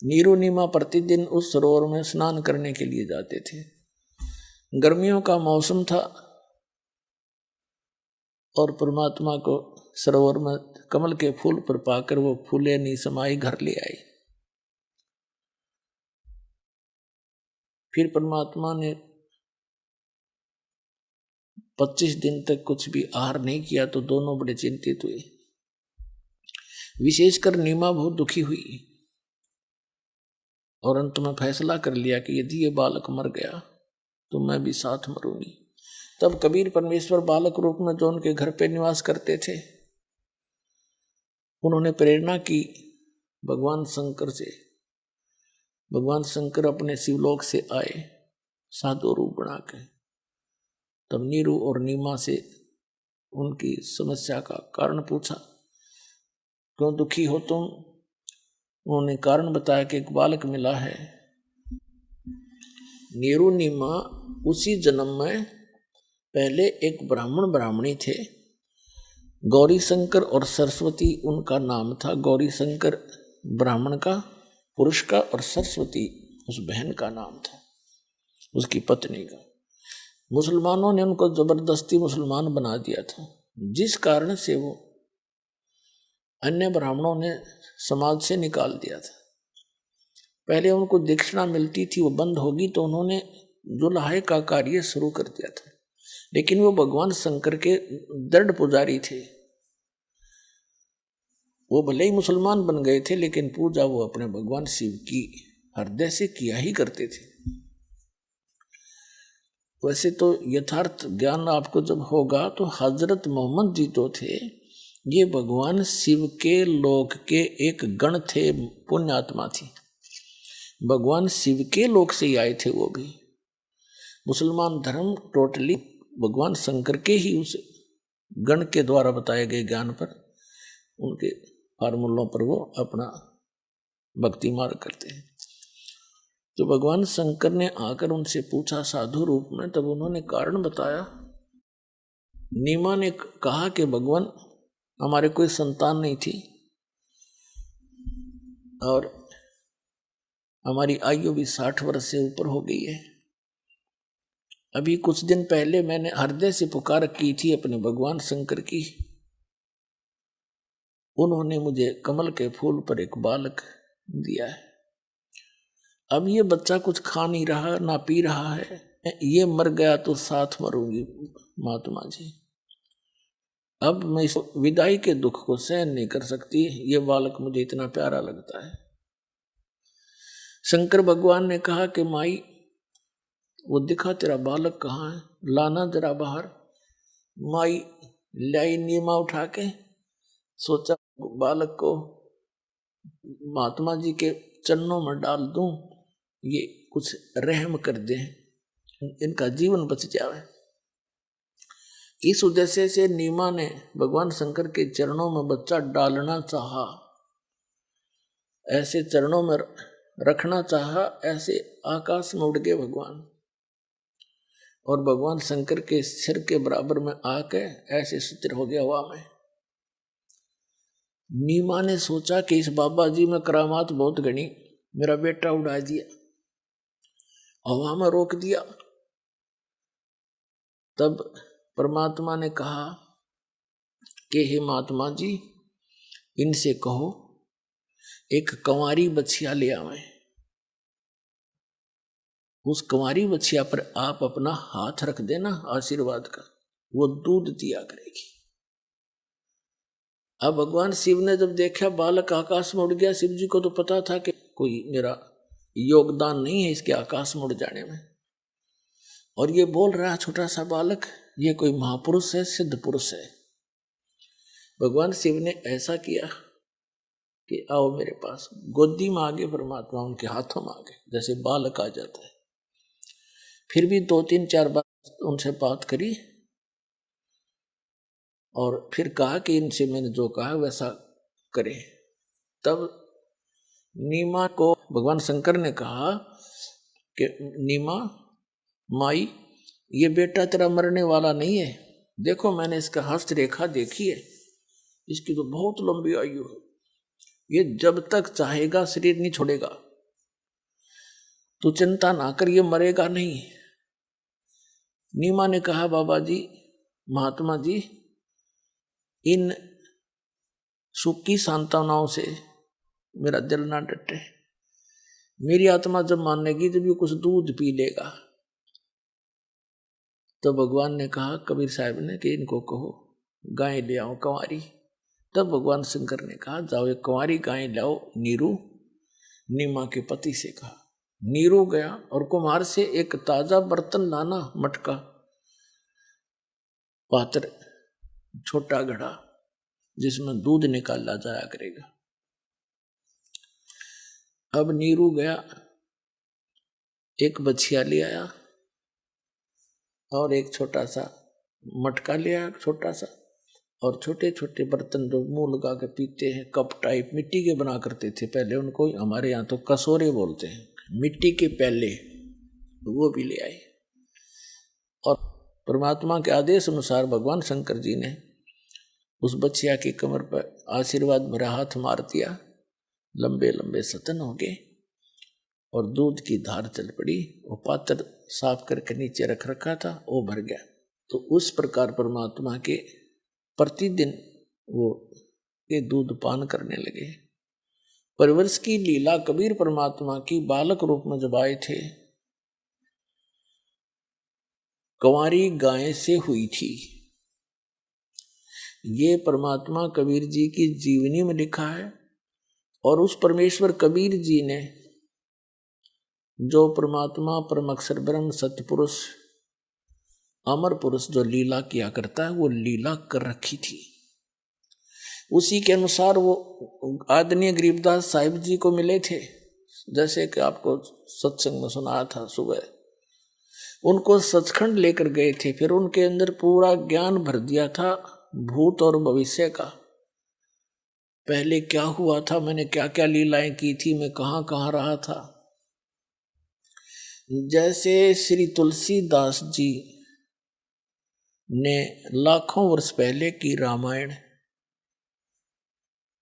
नीरू नीमा प्रतिदिन उस सरोवर में स्नान करने के लिए जाते थे। गर्मियों का मौसम था और परमात्मा को सरोवर में कमल के फूल पर पाकर वो फूले नी समाई घर ले आई। फिर परमात्मा ने 25 दिन तक कुछ भी आहार नहीं किया, तो दोनों बड़े चिंतित हुए। विशेषकर नीमा बहुत दुखी हुई और अंत में फैसला कर लिया कि यदि ये बालक मर गया तो मैं भी साथ मरूंगी। तब कबीर परमेश्वर बालक रूप में जो उनके घर पे निवास करते थे, उन्होंने प्रेरणा की भगवान शंकर से। भगवान शंकर अपने शिवलोक से आए साधु रूप बना के। तब नीरू और नीमा से उनकी समस्या का कारण पूछा, क्यों दुखी हो तुम? उन्होंने कारण बताया कि एक बालक मिला है। नीरू नीमा उसी जन्म में पहले एक ब्राह्मण ब्राह्मणी थे, गौरी शंकर और सरस्वती उनका नाम था। गौरी शंकर ब्राह्मण का, पुरुष का, और सरस्वती उस बहन का नाम था, उसकी पत्नी का। मुसलमानों ने उनको जबरदस्ती मुसलमान बना दिया था, जिस कारण से वो अन्य ब्राह्मणों ने समाज से निकाल दिया था। पहले उनको दक्षिणा मिलती थी, वो बंद होगी तो उन्होंने जुलाहे का कार्य शुरू कर दिया था। लेकिन वो भगवान शंकर के दृढ़ पुजारी थे। वो भले ही मुसलमान बन गए थे, लेकिन पूजा वो अपने भगवान शिव की हृदय से किया ही करते थे। वैसे तो यथार्थ ज्ञान आपको जब होगा तो हजरत मोहम्मद जी तो थे, ये भगवान शिव के लोक के एक गण थे, पुण्यात्मा थी। भगवान शिव के लोक से ही आए थे वो भी। मुसलमान धर्म टोटली भगवान शंकर के ही उस गण के द्वारा बताए गए ज्ञान पर, उनके फार्मूलों पर वो अपना भक्ति मार्ग करते हैं। तो भगवान शंकर ने आकर उनसे पूछा साधु रूप में, तब उन्होंने कारण बताया। नीमा ने कहा कि भगवान हमारे कोई संतान नहीं थी और हमारी आयु भी 60 वर्ष से ऊपर हो गई है। अभी कुछ दिन पहले मैंने हृदय से पुकार की थी अपने भगवान शंकर की, उन्होंने मुझे कमल के फूल पर एक बालक दिया है। अब ये बच्चा कुछ खा नहीं रहा, ना पी रहा है, ये मर गया तो साथ मरूंगी महात्मा जी। अब मैं इस विदाई के दुख को सहन नहीं कर सकती, ये बालक मुझे इतना प्यारा लगता है। शंकर भगवान ने कहा कि माई, वो दिखा तेरा बालक कहाँ है, लाना जरा बाहर। माई लाई नीमा उठा के, सोचा बालक को महात्मा जी के चरणों में डाल दूं, ये कुछ रहम कर दे, इनका जीवन बच जाए। इस उद्देश्य से नीमा ने भगवान शंकर के चरणों में बच्चा डालना चाहा, ऐसे चरणों में रखना चाहा, ऐसे आकाश में उड़ गए भगवान, और भगवान शंकर के सिर के बराबर में आके ऐसे स्थिर हो गया हवा में। नीमा ने सोचा कि इस बाबा जी में करामात बहुत घनी, मेरा बेटा उड़ा दिया, हवा में रोक दिया। तब परमात्मा ने कहा कि हे महात्मा जी, इनसे कहो एक कंवारी बछिया ले आवे, उस कंवारी बछिया पर आप अपना हाथ रख देना आशीर्वाद का, वो दूध दिया करेगी। अब भगवान शिव ने जब देखा बालक आकाश में उड़ गया, शिव जी को तो पता था कि कोई मेरा योगदान नहीं है इसके आकाश में उड़ जाने में, और ये बोल रहा छोटा सा बालक, ये कोई महापुरुष है, सिद्ध पुरुष है। भगवान शिव ने ऐसा किया कि आओ मेरे पास, गोदी में आ गए परमात्मा, उनके हाथों में आ गए, जैसे बालक आ जाता है। फिर भी 2-3-4 बार उनसे बात करी और फिर कहा कि इनसे मैंने जो कहा वैसा करें। तब नीमा को भगवान शंकर ने कहा कि नीमा माई, ये बेटा तेरा मरने वाला नहीं है, देखो मैंने इसका हस्त रेखा देखी है, इसकी तो बहुत लंबी आयु है, ये जब तक चाहेगा शरीर नहीं छोड़ेगा, तू चिंता ना कर, ये मरेगा नहीं। नीमा ने कहा बाबा जी, महात्मा जी, इन सुखी सांत्वनाओं से मेरा दिल ना डटे, मेरी आत्मा जब मानेगी जब ये कुछ दूध पी लेगा। तो भगवान ने कहा कबीर साहब ने कि इनको कहो गाय ले आओ कंवारी। तब भगवान शंकर ने कहा जाओ एक कंवारी गाय लाओ नीरू। नीमा के पति से कहा, नीरू गया और कुम्हार से एक ताजा बर्तन लाना, मटका, पात्र, छोटा घड़ा जिसमें दूध निकाला जाया करेगा। अब नीरू गया, एक बछिया ले आया और एक छोटा सा मटका ले आया छोटा सा, और छोटे छोटे बर्तन जो मुंह लगा के पीते हैं, कप टाइप मिट्टी के बना करते थे पहले, उनको हमारे यहाँ तो कसोरे बोलते हैं, मिट्टी के प्याले, वो भी ले आए। और परमात्मा के आदेश अनुसार भगवान शंकर जी ने उस बच्चिया की कमर पर आशीर्वाद भरा हाथ मार दिया, लंबे लंबे सतन हो गए और दूध की धार चल पड़ी। वो पात्र साफ करके नीचे रख रखा था, वो भर गया। तो उस प्रकार परमात्मा के प्रतिदिन वो ये दूध पान करने लगे। परवरिश की लीला कबीर परमात्मा की बालक रूप में जब आए थे, कंवारी गाय से हुई थी। ये परमात्मा कबीर जी की जीवनी में लिखा है। और उस परमेश्वर कबीर जी ने जो परमात्मा परम अक्षर ब्रह्म सत्यपुरुष अमर पुरुष जो लीला किया करता है, वो लीला कर रखी थी। उसी के अनुसार वो आदरणीय गरीबदास साहिब जी को मिले थे, जैसे कि आपको सत्संग में सुनाया था सुबह। उनको सचखंड लेकर गए थे, फिर उनके अंदर पूरा ज्ञान भर दिया था भूत और भविष्य का। पहले क्या हुआ था, मैंने क्या क्या लीलाएं की थी, मैं कहाँ कहाँ रहा था। जैसे श्री तुलसीदास जी ने लाखों वर्ष पहले की रामायण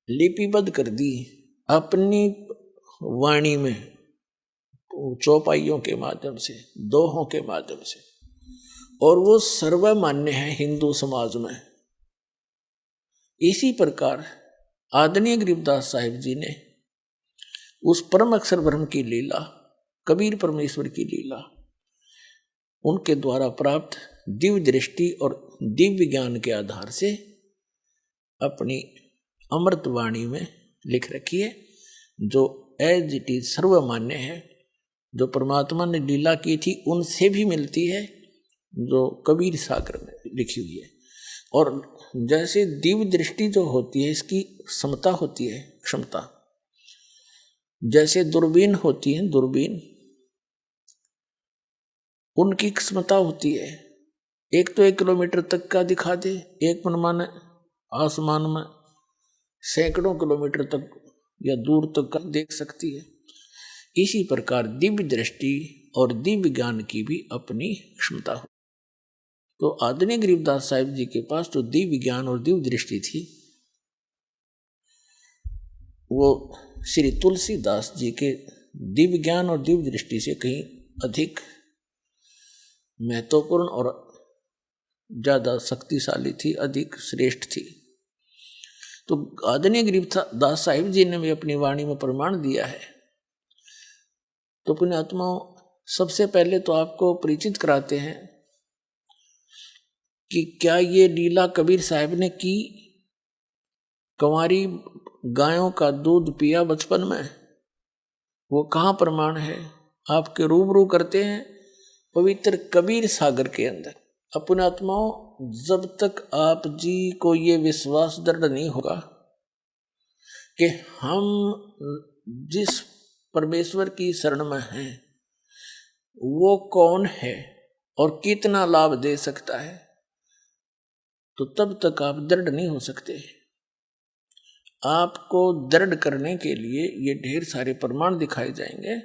लिपिबद्ध कर दी अपनी वाणी में, चौपाइयों के माध्यम से, दोहों के माध्यम से, और वो सर्वमान्य है हिंदू समाज में। इसी प्रकार आदरणीय गरीबदास साहिब जी ने उस परम अक्षर ब्रह्म की लीला, कबीर परमेश्वर की लीला, उनके द्वारा प्राप्त दिव्य दृष्टि और दिव्य ज्ञान के आधार से अपनी अमृत वाणी में लिख रखी है, जो एज इट इज सर्वमान्य है। जो परमात्मा ने लीला की थी उनसे भी मिलती है, जो कबीर सागर में लिखी हुई है। और जैसे दिव्य दृष्टि जो होती है, इसकी समता होती है, क्षमता, जैसे दूरबीन होती है, दूरबीन उनकी क्षमता होती है, एक तो 1 किलोमीटर तक का दिखा दे, एक मनमाने आसमान में सैकड़ों किलोमीटर तक या दूर तक का देख सकती है। इसी प्रकार दिव्य दृष्टि और दिव्य ज्ञान की भी अपनी क्षमता हो। तो आदरणीय गरीबदास साहिब जी के पास जो दिव्य ज्ञान और दिव्य दृष्टि थी, वो श्री तुलसीदास जी के दिव्य ज्ञान और दिव्य दृष्टि से कहीं अधिक महत्वपूर्ण और ज्यादा शक्तिशाली थी, अधिक श्रेष्ठ थी। तो आदरणीय गरीबदास साहिब जी ने भी अपनी वाणी में प्रमाण दिया है। तो पुण्यात्माओं, सबसे पहले तो आपको परिचित कराते हैं कि क्या ये लीला कबीर साहब ने की, कंवारी गायों का दूध पिया बचपन में, वो कहाँ प्रमाण है? आपके रूबरू करते हैं पवित्र कबीर सागर के अंदर। अपने आत्माओं, जब तक आप जी को ये विश्वास दृढ़ नहीं होगा कि हम जिस परमेश्वर की शरण में हैं वो कौन है और कितना लाभ दे सकता है, तो तब तक आप दृढ़ नहीं हो सकते। आपको दृढ़ करने के लिए ये ढेर सारे प्रमाण दिखाए जाएंगे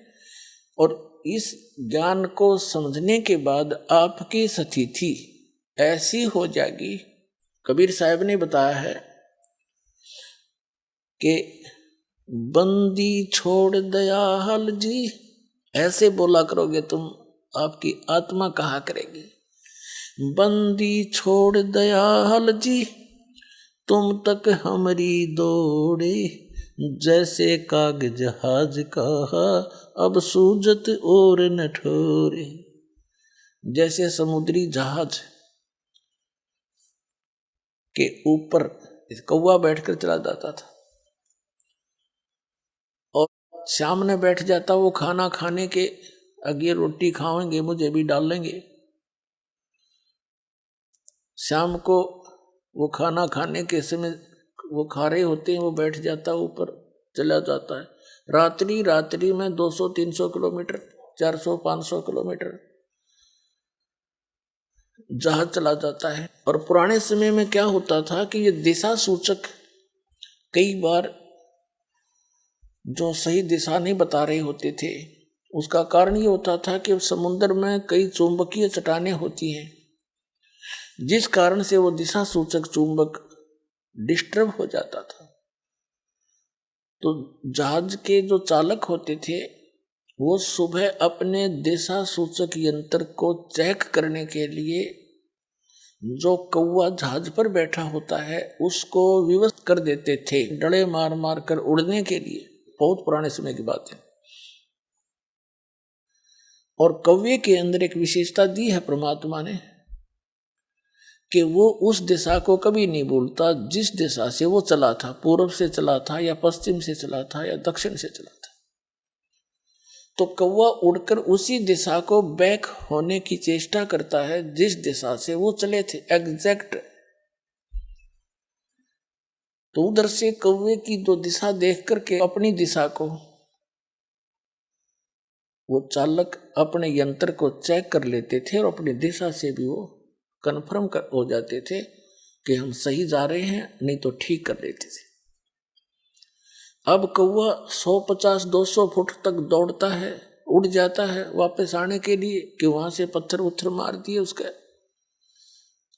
और इस ज्ञान को समझने के बाद आपकी स्थिति ऐसी हो जाएगी। कबीर साहब ने बताया है कि बंदी छोड़ दयाल जी, ऐसे बोला करोगे तुम, आपकी आत्मा कहा करेगी, बंदी छोड़ दयाल जी तुम तक हमारी दौड़े, जैसे काग जहाज कहा अब सूजत और न ठोरे। जैसे समुद्री जहाज के ऊपर कौवा बैठकर चला जाता था और सामने बैठ जाता, वो खाना खाने के अगे रोटी खाएंगे मुझे भी डाल लेंगे। शाम को वो खाना खाने के समय वो खा रहे होते हैं, वो बैठ जाता ऊपर चला जाता है। रात्रि में 200-300 किलोमीटर, 400-500 किलोमीटर जहाज चला जाता है। और पुराने समय में क्या होता था कि ये दिशा सूचक कई बार जो सही दिशा नहीं बता रहे होते थे, उसका कारण ये होता था कि समुद्र में कई चुंबकीय चट्टानें होती हैं, जिस कारण से वो दिशा सूचक चुंबक डिस्टर्ब हो जाता था। तो जहाज के जो चालक होते थे वो सुबह अपने दिशा सूचक यंत्र को चेक करने के लिए जो कौवा जहाज पर बैठा होता है उसको विवश कर देते थे, डले मार मार कर उड़ने के लिए। बहुत पुराने समय की बात है। और कौवे के अंदर एक विशेषता दी है परमात्मा ने कि वो उस दिशा को कभी नहीं भूलता जिस दिशा से वो चला था, पूर्व से चला था या पश्चिम से चला था या दक्षिण से चला था। तो कौवा उड़कर उसी दिशा को बैक होने की चेष्टा करता है जिस दिशा से वो चले थे, एग्जैक्ट। तो उधर से कौवे की दो दिशा देख करके अपनी दिशा को वो चालक अपने यंत्र को चेक कर लेते थे और अपनी दिशा से भी वो कन्फर्म हो जाते थे कि हम सही जा रहे हैं, नहीं तो ठीक कर लेते थे। अब कौवा 150-200 फुट तक दौड़ता है, उड़ जाता है वापस आने के लिए कि वहां से पत्थर उत्थर मार दिए उसके।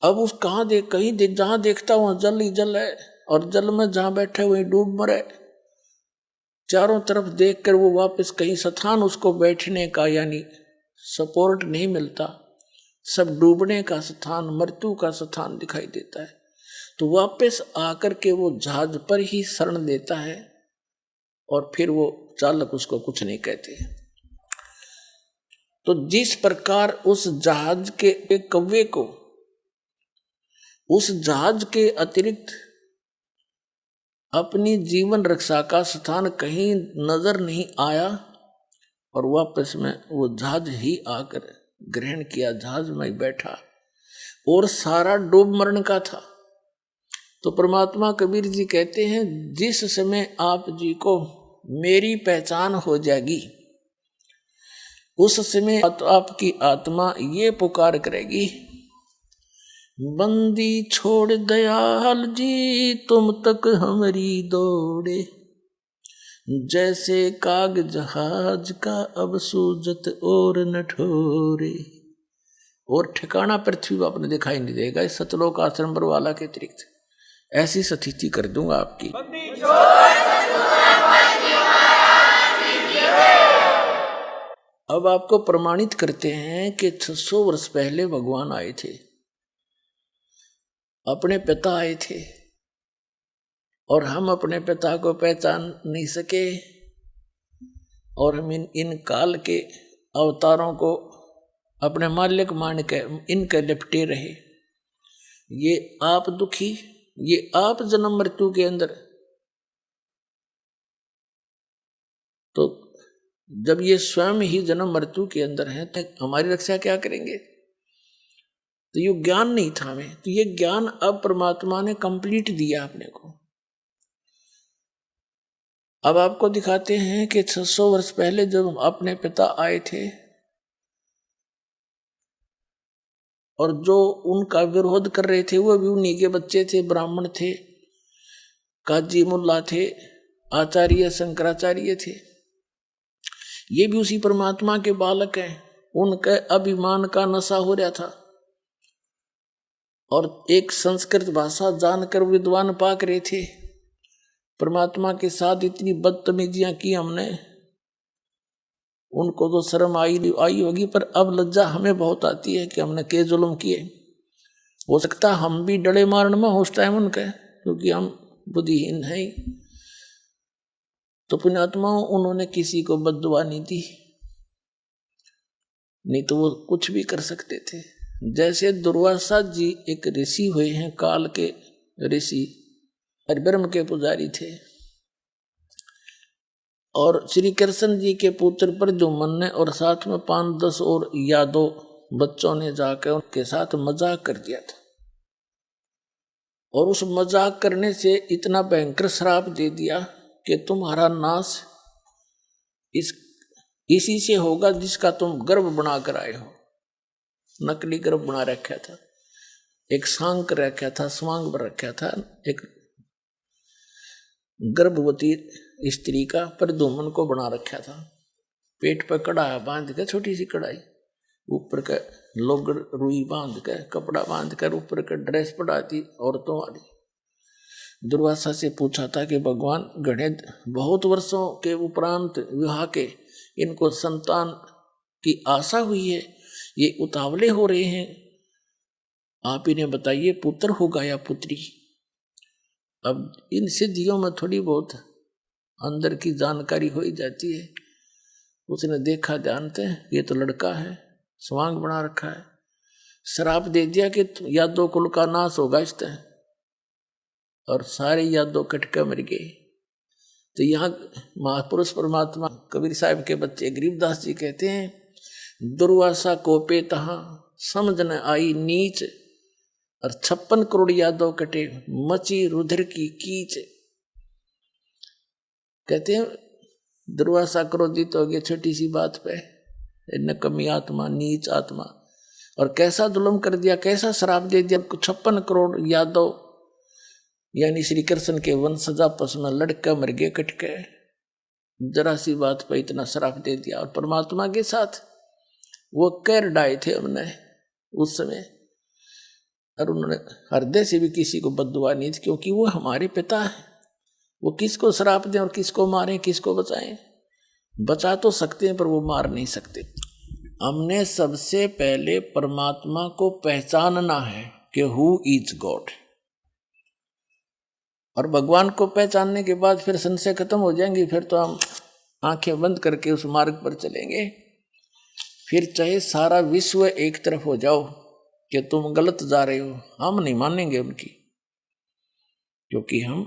अब उस जहां देखता वहां जल ही जल है और जल में जहां बैठे वहीं डूब मरे। चारों तरफ देखकर वो वापस कहीं स्थान उसको बैठने का यानी सपोर्ट नहीं मिलता, सब डूबने का स्थान, मृत्यु का स्थान दिखाई देता है। तो वापस आकर के वो जहाज पर ही शरण देता है और फिर वो चालक उसको कुछ नहीं कहते। तो जिस प्रकार उस जहाज के कौवे को उस जहाज के अतिरिक्त अपनी जीवन रक्षा का स्थान कहीं नजर नहीं आया और वापस में वो जहाज ही आकर ग्रहण किया, जहाज में बैठा और सारा डूब मरण का था। तो परमात्मा कबीर जी कहते हैं जिस समय आप जी को मेरी पहचान हो जाएगी, उस समय आपकी आत्मा ये पुकार करेगी, बंदी छोड़ दयाल जी तुम तक हमारी दौड़े, जैसे काग जहाज का अब सूजत और न ठोरे। और ठिकाना पृथ्वी पर आपने दिखाई नहीं देगा इस सतलोक आश्रम पर वाला के अतिरिक्त। ऐसी स्थिति कर दूंगा आपकी। अब आपको प्रमाणित करते हैं कि 600 वर्ष पहले भगवान आए थे, अपने पिता आए थे, और हम अपने पिता को पहचान नहीं सके, और हम इन काल के अवतारों को अपने मालिक मान के इनके लिपटे रहे। ये आप दुखी, ये आप जन्म मृत्यु के अंदर। तो जब ये स्वयं ही जन्म मृत्यु के अंदर हैं तो हमारी रक्षा क्या करेंगे? तो ये ज्ञान नहीं था हमें, तो ये ज्ञान अब परमात्मा ने कंप्लीट दिया अपने को। अब आपको दिखाते हैं कि 600 वर्ष पहले जब अपने पिता आए थे और जो उनका विरोध कर रहे थे वो भी उन्हीं के बच्चे थे, ब्राह्मण थे, काजी मुल्ला थे, आचार्य शंकराचार्य थे। ये भी उसी परमात्मा के बालक हैं। उनके अभिमान का नशा हो रहा था और एक संस्कृत भाषा जानकर विद्वान पाक रहे थे। परमात्मा के साथ इतनी बदतमीजियां की हमने, उनको तो शर्म आई होगी, पर अब लज्जा हमें बहुत आती है कि हमने के जुल्म किए। हो सकता हम भी डले मारन में उस टाइम उनके, क्योंकि हम बुद्धिहीन हैं। तो पुण्यात्माओं, उन्होंने किसी को बद्दुआ नहीं दी, नहीं तो वो कुछ भी कर सकते थे। जैसे दुर्वासा जी एक ऋषि हुए हैं, काल के ऋषि, ब्रह्म के पुजारी थे, और श्री कृष्ण जी के पुत्र पर जो मन ने और साथ में 5-10 और यादव बच्चों ने जाकर उनके साथ मजाक कर दिया था, और उस मजाक करने से इतना भयंकर श्राप दे दिया कि तुम्हारा नाश इसी से होगा जिसका तुम गर्भ बना कर आए हो। नकली गर्भ बना रखा था, एक सांक रखा था, स्वांग पर रखा था, एक गर्भवती स्त्री का प्रदुमन को बना रखा था। पेट पर कढ़ाई बांध कर, छोटी सी कढ़ाई, ऊपर का लोग रुई बांध कर, कपड़ा बांध कर, ऊपर का ड्रेस पढ़ाती औरतों वाली। दुर्वासा से पूछा था कि भगवान, गणित बहुत वर्षों के उपरांत विवाह के इनको संतान की आशा हुई है, ये उतावले हो रहे हैं, आप इन्हें बताइए पुत्र होगा या पुत्री। अब इन सिद्धियों में थोड़ी बहुत अंदर की जानकारी हो ही जाती है। उसने देखा, जानते हैं ये तो लड़का है, स्वांग बना रखा है, श्राप दे दिया कि यादव कुल का नाश होगा इस तरह, और सारे यादव कटके मर गए। तो यहाँ महापुरुष परमात्मा कबीर साहब के बच्चे गरीबदास जी कहते हैं, दुर्वासा कोपे तहाँ समझ न आई नीच, और 56 करोड़ यादव कटे मची रुधिर की कीच। कहते हैं दुर्वासा क्रोधित हो गया छोटी सी बात पे, नकमी आत्मा, नीच आत्मा, और कैसा जुल्म कर दिया, कैसा श्राप दे दिया। 56 करोड़ यादव यानी श्री कृष्ण के वंशज आपस में लड़का मर गए कटके, जरा सी बात पर इतना श्राप दे दिया। और परमात्मा के साथ वो कैर डाए थे हमने उस समय, और उन्होंने हृदय से भी किसी को बद्दुआ नहीं थी, क्योंकि वो हमारे पिता है। वो किसको श्राप दें और किसको मारें, किसको बचाएं? बचा तो सकते हैं पर वो मार नहीं सकते। हमने सबसे पहले परमात्मा को पहचानना है कि हु इज गॉड, और भगवान को पहचानने के बाद फिर संशय खत्म हो जाएंगे। फिर तो हम आंखें बंद करके उस मार्ग पर चलेंगे। फिर चाहे सारा विश्व एक तरफ हो जाओ कि तुम गलत जा रहे हो, हम नहीं मानेंगे उनकी, क्योंकि हम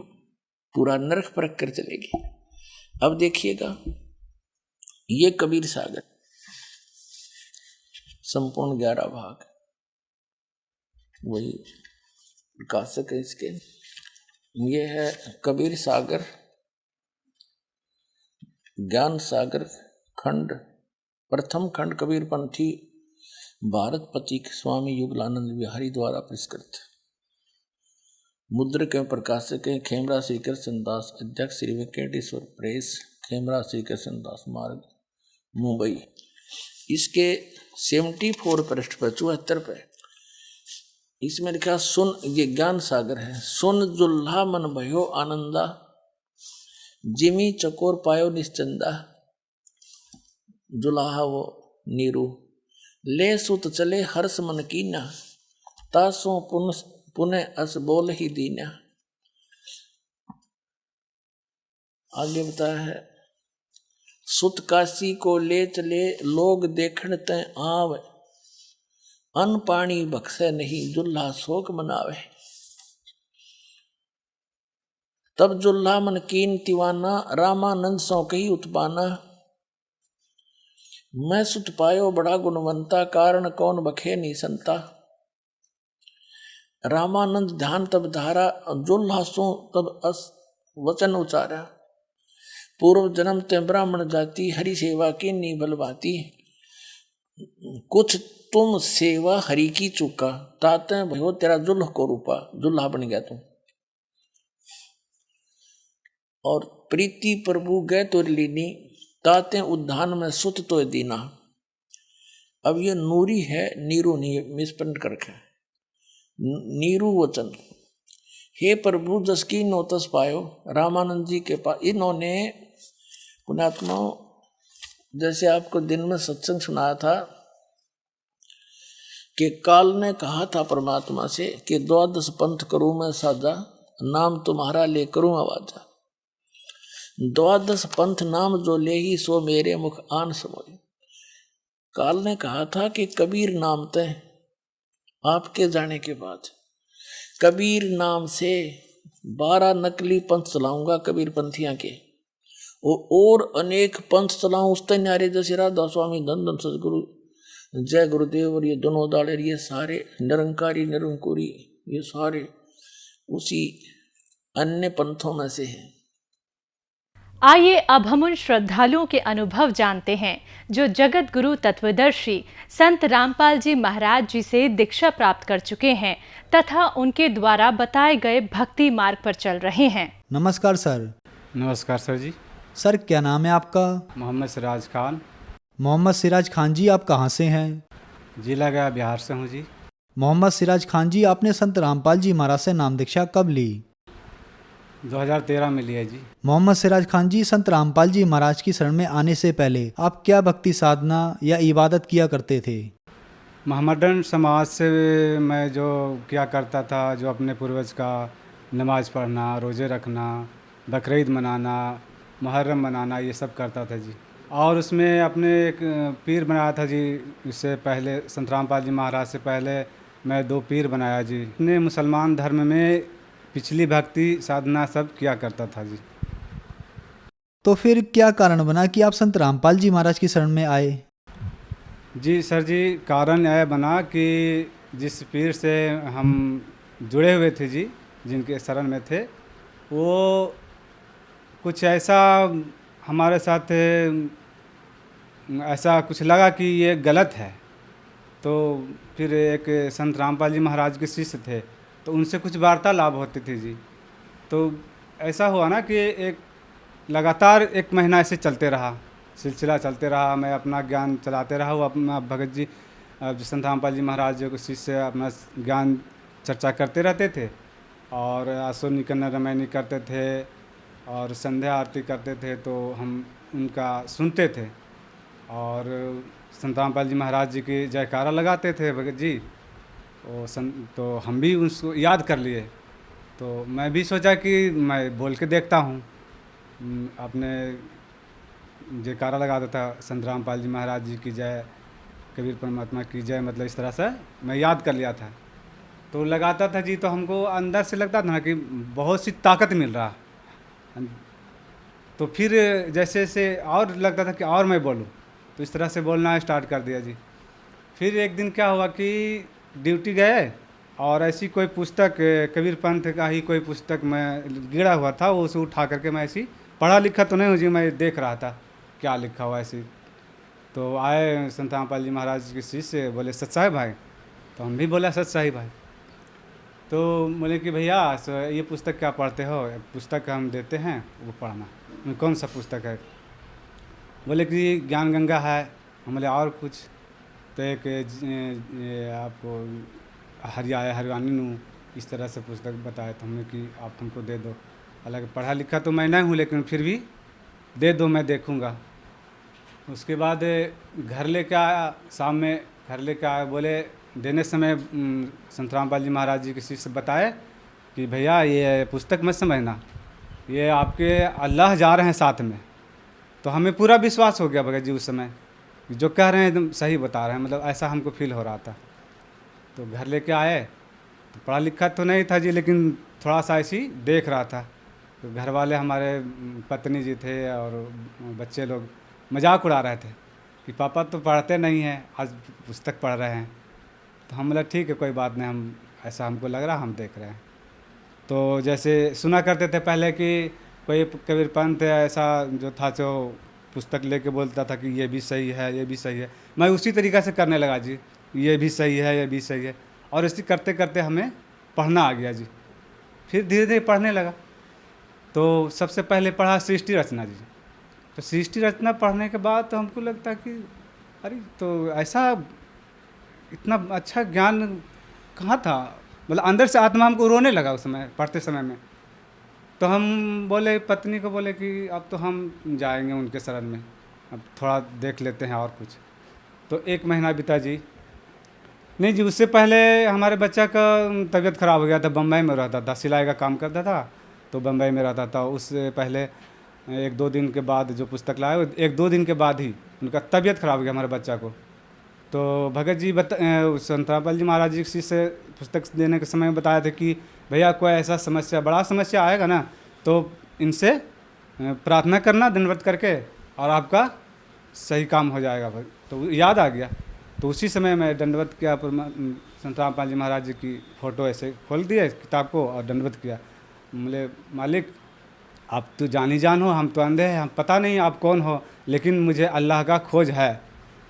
पूरा नरक परख कर चलेंगे। अब देखिएगा, ये कबीर सागर संपूर्ण 11 भाग, वही प्रकाशक है इसके। ये है कबीर सागर ज्ञान सागर खंड, प्रथम खंड कबीरपंथी भारत पथिक स्वामी युगलानंद बिहारी द्वारा पुरस्कृत। मुद्रक एवं प्रकाशक हैं खेमरा श्री कृष्ण दास, अध्यक्ष श्री वेंकटेश्वर प्रेस, खेमरा श्री कृष्ण दास मार्ग, मुंबई। इसके 74 पृष्ठ पर 74 पे इसमें लिखा सुन, ये ज्ञान सागर है। सुन जुल्हा मन भयो आनंदा, जिमी चकोर पायो निश्चंदा। जुलाहा वो नीरू, ले सुत चले हर्ष मन कीना, तासों पुनः अस बोल ही दीना। आगे बताया है, सुत काशी को ले चले लोग देखण तय आवे, अन्न पानी बख्शे नहीं जुल्हा शोक मनावे। तब जुल्हा मन कीन तिवाना, रामानंद सौ कही उत्पाना। मैं सुत पायो बड़ा गुणवंता, कारण कौन बखे नहीं संता। रामानंद ध्यान तब धारा, जुल्हा सो तब अस वचन उचारा। पूर्व जन्म ते ब्राह्मण जाति, हरि सेवा की नी बलवाती। कुछ तुम सेवा हरि की चुका, ताते भयो तेरा जुल्ह को रूपा। जुल्हा बन गया तुम। और प्रीति प्रभु गए तो लीनी, ताते उद्धान में सुत तो दीना। अब ये नूरी है, नीरू नहीं, मिसप्रिंट करके नीरू वचन। हे प्रभु जस की नोतस पायो, रामानंद जी के पास इन्होंने पुण्यात्मा, जैसे आपको दिन में सत्संग सुनाया था कि काल ने कहा था परमात्मा से कि 12 पंथ करूं मैं साजा, नाम तुम्हारा ले करूं आवाजा। 12 पंथ नाम जो ले ही, सो मेरे मुख आन समोई। काल ने कहा था कि कबीर नाम तय, आपके जाने के बाद कबीर नाम से 12 नकली पंथ चलाऊंगा कबीर पंथियां के, और अनेक पंथ चलाऊं उस न्यारे जैसे राधा स्वामी, धन धन सदगुरु, जय गुरुदेव, और ये दोनों दाड़े, ये सारे निरंकारी निरंकुरी, ये सारे उसी अन्य पंथों में से हैं। आइए अब हम उन श्रद्धालुओं के अनुभव जानते हैं जो जगत गुरु तत्वदर्शी संत रामपाल जी महाराज जी से दीक्षा प्राप्त कर चुके हैं तथा उनके द्वारा बताए गए भक्ति मार्ग पर चल रहे हैं। नमस्कार सर। नमस्कार सर जी। सर क्या नाम है आपका? मोहम्मद सिराज खान। मोहम्मद सिराज खान जी, आप कहाँ से हैं? जिला गया बिहार से हूँ जी। मोहम्मद सिराज खान जी, आपने संत रामपाल जी महाराज से नाम दीक्षा कब ली? 2013 में लिया जी। मोहम्मद सिराज खान जी, संत रामपाल जी महाराज की शरण में आने से पहले आप क्या भक्ति साधना या इबादत किया करते थे? मोहम्मदन समाज से मैं जो किया करता था, जो अपने पूर्वज का नमाज पढ़ना, रोज़े रखना, बकरीद मनाना, मुहर्रम मनाना, ये सब करता था जी। और उसमें अपने एक पीर बनाया था जी। इससे पहले संत रामपाल जी महाराज से पहले मैं 2 पीर बनाया जी। अपने मुसलमान धर्म में पिछली भक्ति साधना सब किया करता था जी। तो फिर क्या कारण बना कि आप संत रामपाल जी महाराज की शरण में आए? जी सर जी, कारण यह बना कि जिस पीर से हम जुड़े हुए थे जी, जिनके शरण में थे, वो कुछ ऐसा हमारे साथ ऐसा कुछ लगा कि ये गलत है। तो फिर एक संत रामपाल जी महाराज के शिष्य थे, तो उनसे कुछ वार्तालाप होती थी जी। तो ऐसा हुआ ना कि एक लगातार 1 महीना ऐसे चलते रहा, सिलसिला चलते रहा। मैं अपना ज्ञान चलाते रहा, वो अपना भगत जी संत रामपाल जी महाराज जी के शिष्य अपना ज्ञान चर्चा करते रहते थे, और आसुनी कन्या रामायणी करते थे और संध्या आरती करते थे। तो हम उनका सुनते थे और संत रामपाल जी महाराज जी की जयकारा लगाते थे भगत जी। तो हम भी उसको याद कर लिए। तो मैं भी सोचा कि मैं बोल के देखता हूँ। अपने जयकारा लगाता था, संत रामपाल जी महाराज जी की जय, कबीर परमात्मा की जय, मतलब इस तरह से मैं याद कर लिया था। तो लगाता था जी, तो हमको अंदर से लगता था ना कि बहुत सी ताकत मिल रहा। तो फिर जैसे जैसे और लगता था कि और मैं बोलूं, तो इस तरह से बोलना स्टार्ट कर दिया जी। फिर एक दिन क्या हुआ कि ड्यूटी गए और ऐसी कोई पुस्तक, कबीर पंथ का ही कोई पुस्तक मैं गिरा हुआ था, वो उसे उठा करके मैं ऐसी, पढ़ा लिखा तो नहीं हूँ जी, मैं देख रहा था क्या लिखा हुआ है ऐसे। तो आए संत रामपाल जी महाराज के शिष्य, बोले सच्चा है भाई? तो हम भी बोला सच्चा ही भाई। तो बोले कि भैया ये पुस्तक क्या पढ़ते हो? पुस्तक हम देते हैं, वो पढ़ना। कौन सा पुस्तक है? बोले कि ज्ञान गंगा है। हम बोले और कुछ? तो एक आपको हरियाणी नू इस तरह से पुस्तक बताए। तो हमने कि आप हमको दे दो, हालांकि पढ़ा लिखा तो मैं नहीं हूँ, लेकिन फिर भी दे दो, मैं देखूँगा। उसके बाद घर लेके आया, शाम में घर लेके आया। बोले देने समय संत रामपाल जी महाराज जी के शिष्य बताए कि भैया ये पुस्तक मत समझना, ये आपके अल्लाह जा रहे हैं साथ में। तो हमें पूरा विश्वास हो गया भगत जी उस समय, जो कह रहे हैं एकदम सही बता रहे हैं, मतलब ऐसा हमको फील हो रहा था। तो घर लेके आए, तो पढ़ा लिखा तो नहीं था जी, लेकिन थोड़ा सा ऐसी देख रहा था। तो घर वाले हमारे पत्नी जी थे और बच्चे लोग मजाक उड़ा रहे थे कि पापा तो पढ़ते नहीं हैं, आज पुस्तक पढ़ रहे हैं। तो हम बोला ठीक है कोई बात नहीं, हम ऐसा हमको लग रहा हम देख रहे हैं। तो जैसे सुना करते थे पहले कि कोई कबीर पंथ ऐसा जो था, जो पुस्तक लेके बोलता था कि ये भी सही है, ये भी सही है, मैं उसी तरीक़ा से करने लगा जी, ये भी सही है, ये भी सही है। और इसी करते करते हमें पढ़ना आ गया जी। फिर धीरे धीरे पढ़ने लगा। तो सबसे पहले पढ़ा सृष्टि रचना जी। तो सृष्टि रचना पढ़ने के बाद तो हमको लगता कि अरे तो ऐसा इतना अच्छा ज्ञान कहाँ था, मतलब अंदर से आत्मा हमको रोने लगा उस समय पढ़ते समय में। तो हम बोले पत्नी को, बोले कि अब तो हम जाएंगे उनके शरण में, अब थोड़ा देख लेते हैं और कुछ। तो 1 महीना बीता जी। नहीं जी, उससे पहले हमारे बच्चा का तबीयत ख़राब हो गया था, बम्बई में रहता था, सिलाई का काम करता था, तो बम्बई में रहता था। उससे पहले 1-2 दिन के बाद जो पुस्तक लाए, 1-2 दिन के बाद ही उनका तबीयत ख़राब हो गया हमारे बच्चा को। तो भगत जी संत रामपाल जी महाराज जी से पुस्तक देने के समय बताया था कि भैया कोई ऐसा समस्या, बड़ा समस्या आएगा ना, तो इनसे प्रार्थना करना दंडवत करके, और आपका सही काम हो जाएगा भाई। तो याद आ गया। तो उसी समय मैं दंडवत किया, संत रामपाल जी महाराज जी की फ़ोटो ऐसे खोल दिए किताब को और दंडवत किया। बोले मालिक आप तो जानी जान हो, हम तो अंधे हैं, हम पता नहीं आप कौन हो, लेकिन मुझे अल्लाह का खोज है,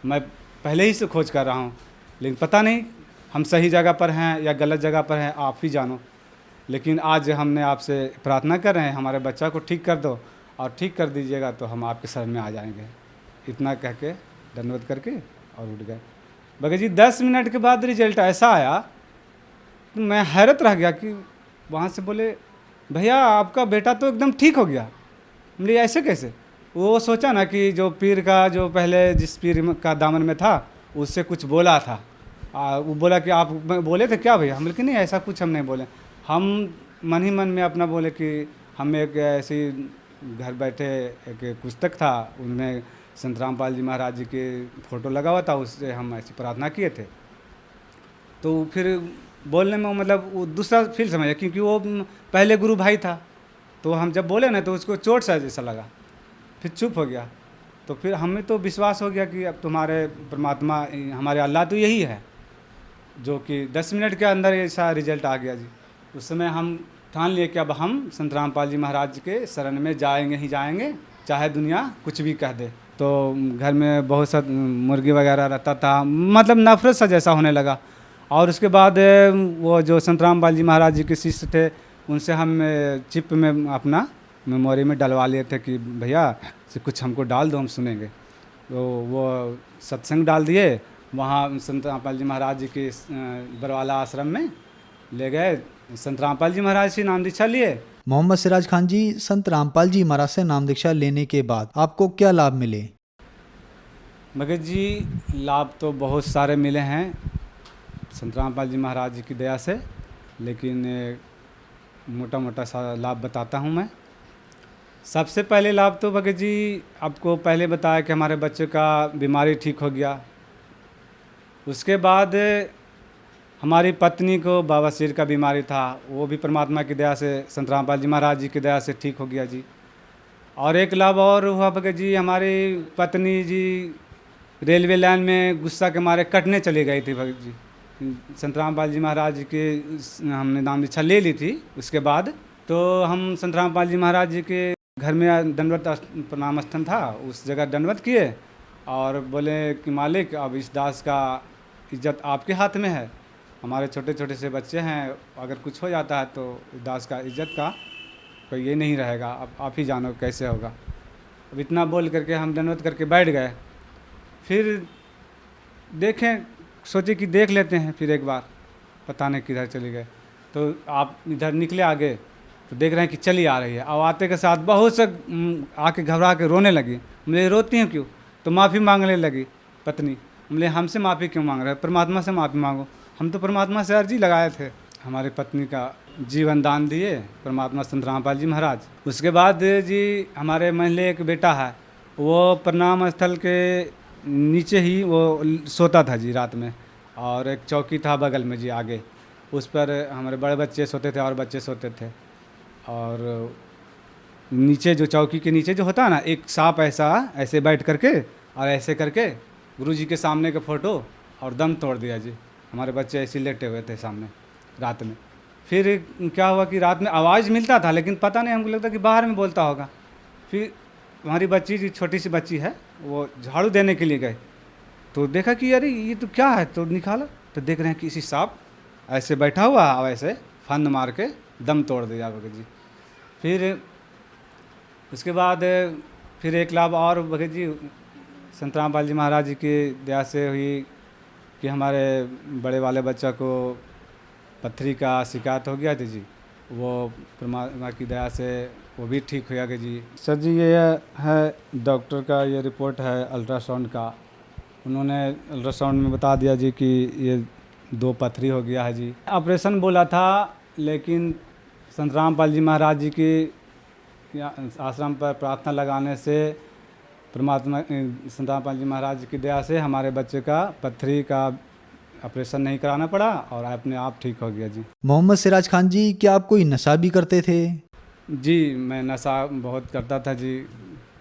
मैं पहले ही से खोज कर रहा हूँ, लेकिन पता नहीं हम सही जगह पर हैं या गलत जगह पर हैं, आप ही जानो। लेकिन आज हमने आपसे प्रार्थना कर रहे हैं, हमारे बच्चा को ठीक कर दो, और ठीक कर दीजिएगा तो हम आपके शरण में आ जाएंगे। इतना कह के दंडवत करके और उठ गए। भगत जी 10 मिनट के बाद रिजल्ट ऐसा आया तो मैं हैरत रह गया कि वहाँ से बोले भैया आपका बेटा तो एकदम ठीक हो गया। बोले ऐसे कैसे? वो सोचा ना कि जो पीर का, जो पहले जिस पीर का दामन में था, उससे कुछ बोला था। वो बोला कि आप बोले थे क्या भैया? हम बोले कि नहीं ऐसा कुछ हम नहीं बोले, हम मन ही मन में अपना बोले कि हम एक ऐसी घर बैठे एक पुस्तक था, उनमें संत रामपाल जी महाराज जी के फ़ोटो लगा हुआ था, उससे हम ऐसी प्रार्थना किए थे। तो फिर बोलने में मतलब वो दूसरा फील समझा, क्योंकि वो पहले गुरु भाई था। तो हम जब बोले ना तो उसको चोट सा जैसा लगा, फिर चुप हो गया। तो फिर हमें तो विश्वास हो गया कि अब तुम्हारे परमात्मा, हमारे अल्लाह तो यही है, जो कि 10 मिनट के अंदर ऐसा रिजल्ट आ गया जी। उस समय हम ठान लिए कि अब हम संत रामपाल जी महाराज के शरण में जाएंगे ही जाएंगे, चाहे दुनिया कुछ भी कह दे। तो घर में बहुत सा मुर्गी वगैरह रहता था, मतलब नफरत सा जैसा होने लगा। और उसके बाद वो जो संत रामपाल जी महाराज जी के शिष्य थे, उनसे हम चिप में अपना मेमोरी में डलवा लिए थे कि भैया से कुछ हमको डाल दो, हम सुनेंगे। तो वो सत्संग डाल दिए। वहाँ संत रामपाल जी महाराज जी के बरवाला आश्रम में ले गए, संत रामपाल जी महाराज से नाम दीक्षा लिए। मोहम्मद सिराज खान जी, संत रामपाल जी महाराज से नाम दीक्षा लेने के बाद आपको क्या लाभ मिले? भगत जी लाभ तो बहुत सारे मिले हैं संत रामपाल जी महाराज जी की दया से, लेकिन मोटा मोटा सा लाभ बताता हूँ मैं। सबसे पहले लाभ तो भगत जी आपको पहले बताया कि हमारे बच्चे का बीमारी ठीक हो गया। उसके बाद हमारी पत्नी को बवासीर का बीमारी था, वो भी परमात्मा की दया से, संत रामपाल जी महाराज जी की दया से ठीक हो गया जी। और एक लाभ और हुआ भगत जी, हमारी पत्नी जी रेलवे लाइन में गुस्सा के मारे कटने चली गई थी भगत जी। संत रामपाल जी महाराज जी के हमने नाम दीक्षा ले ली थी। उसके बाद तो हम संत रामपाल जी महाराज जी के घर में दंडवत प्रणाम स्थान था, उस जगह दंडवत किए और बोले कि मालिक अब इस दास का इज्जत आपके हाथ में है, हमारे छोटे छोटे से बच्चे हैं, अगर कुछ हो जाता है तो इस दास का इज्जत का कोई ये नहीं रहेगा, अब आप ही जानो कैसे होगा। अब इतना बोल करके हम दंडवत करके बैठ गए। फिर देखें, सोचे कि देख लेते हैं फिर एक बार, पता नहीं किधर चले गए। तो आप इधर निकले आगे तो देख रहे हैं कि चली आ रही है। अब आते के साथ बहुत से आके घबरा के रोने लगी। मुझे रोती हैं क्यों? तो माफ़ी मांगने लगी पत्नी। बोले हमसे माफ़ी क्यों मांग रहे हैं, परमात्मा से माफ़ी मांगो। हम तो परमात्मा से अर्जी लगाए थे। हमारी पत्नी का जीवन दान दिए परमात्मा संत रामपाल जी महाराज। उसके बाद जी हमारे महल्ले एक बेटा है, वो प्रणाम स्थल के नीचे ही वो सोता था जी रात में, और एक चौकी था बगल में जी आगे, उस पर हमारे बड़े बच्चे सोते थे और बच्चे सोते थे। और नीचे जो चौकी के नीचे जो होता है ना, एक सांप ऐसे बैठ करके और ऐसे करके गुरुजी के सामने का फ़ोटो और दम तोड़ दिया जी। हमारे बच्चे ऐसे लेटे हुए थे सामने रात में। फिर क्या हुआ कि रात में आवाज़ मिलता था, लेकिन पता नहीं, हमको लगता कि बाहर में बोलता होगा। फिर हमारी बच्ची जी, छोटी सी बच्ची है, वो झाड़ू देने के लिए गए तो देखा कि अरे ये तो क्या है, तो निकाला तो देख रहे हैं कि इसी सांप ऐसे बैठा हुआ और ऐसे फंद मार के दम तोड़ दिया भगत जी। फिर उसके बाद फिर एक लाभ और भगत जी संत रामपाल जी महाराज जी की दया से हुई कि हमारे बड़े वाले बच्चा को पथरी का शिकायत हो गया था जी, वो परमात्मा की दया से वो भी ठीक हो गया जी। सर जी ये है डॉक्टर का ये रिपोर्ट है अल्ट्रासाउंड का, उन्होंने अल्ट्रासाउंड में बता दिया जी कि ये 2 पथरी हो गया है जी। ऑपरेशन बोला था, लेकिन संत रामपाल जी महाराज जी की आश्रम पर प्रार्थना लगाने से परमात्मा संत रामपाल जी महाराज की दया से हमारे बच्चे का पथरी का ऑपरेशन नहीं कराना पड़ा और अपने आप ठीक हो गया जी। मोहम्मद सिराज खान जी, क्या आप कोई नशा भी करते थे? जी मैं नशा बहुत करता था जी,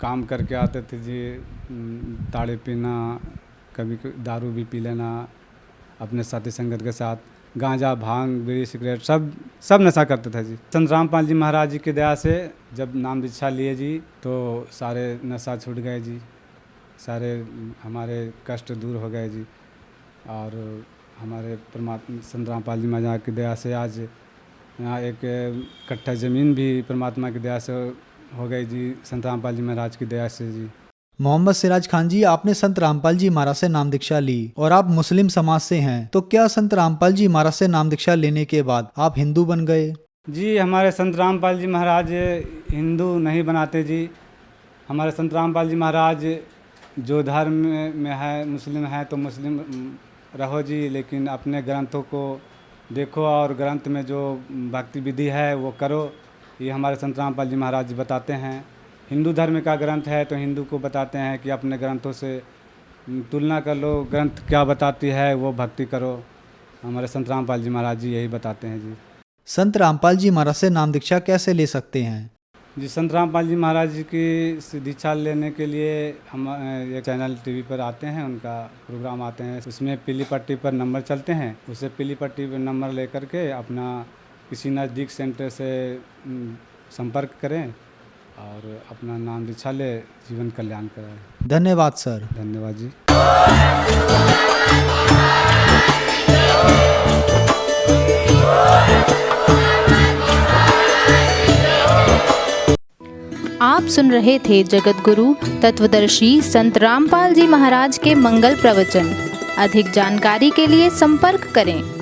काम करके आते थे जी, ताड़े पीना, कभी दारू भी पी लेना अपने साथी संगत के साथ, गांजा भांग बीड़ी सिगरेट सब नशा करते थे जी। संत रामपाल जी महाराज जी की दया से जब नाम दीक्षा लिए जी तो सारे नशा छूट गए जी, सारे हमारे कष्ट दूर हो गए जी। और हमारे परमात्मा संत रामपाल जी महाराज की दया से आज यहाँ एक कट्ठा ज़मीन भी परमात्मा की दया से हो गई जी, संत रामपाल जी महाराज की दया से जी। मोहम्मद सिराज खान जी, आपने संत रामपाल जी महाराज से नाम दीक्षा ली और आप मुस्लिम समाज से हैं, तो क्या संत रामपाल जी महाराज से नाम दीक्षा लेने के बाद आप हिंदू बन गए? जी हमारे संत रामपाल जी महाराज हिंदू नहीं बनाते जी। हमारे संत रामपाल जी महाराज जो धर्म में है, मुस्लिम है तो मुस्लिम रहो जी, लेकिन अपने ग्रंथों को देखो और ग्रंथ में जो भक्ति विधि है वो करो, ये हमारे संत रामपाल जी महाराज जी बताते हैं। हिंदू धर्म का ग्रंथ है तो हिंदू को बताते हैं कि अपने ग्रंथों से तुलना कर लो, ग्रंथ क्या बताती है वो भक्ति करो। हमारे संत रामपाल जी महाराज जी यही बताते हैं जी। संत रामपाल जी महाराज से नाम दीक्षा कैसे ले सकते हैं? जी संत रामपाल जी महाराज जी की दीक्षा लेने के लिए हम एक चैनल टीवी पर आते हैं, उनका प्रोग्राम आते हैं, उसमें पीली पट्टी पर नंबर चलते हैं, उसे पीली पट्टी पर नंबर लेकर के अपना किसी नज़दीक सेंटर से संपर्क करें और अपना नाम दीक्षा ले, जीवन कल्याण कराएं। धन्यवाद सर। धन्यवाद जी। आप सुन रहे थे जगत गुरु तत्वदर्शी संत रामपाल जी महाराज के मंगल प्रवचन। अधिक जानकारी के लिए संपर्क करें।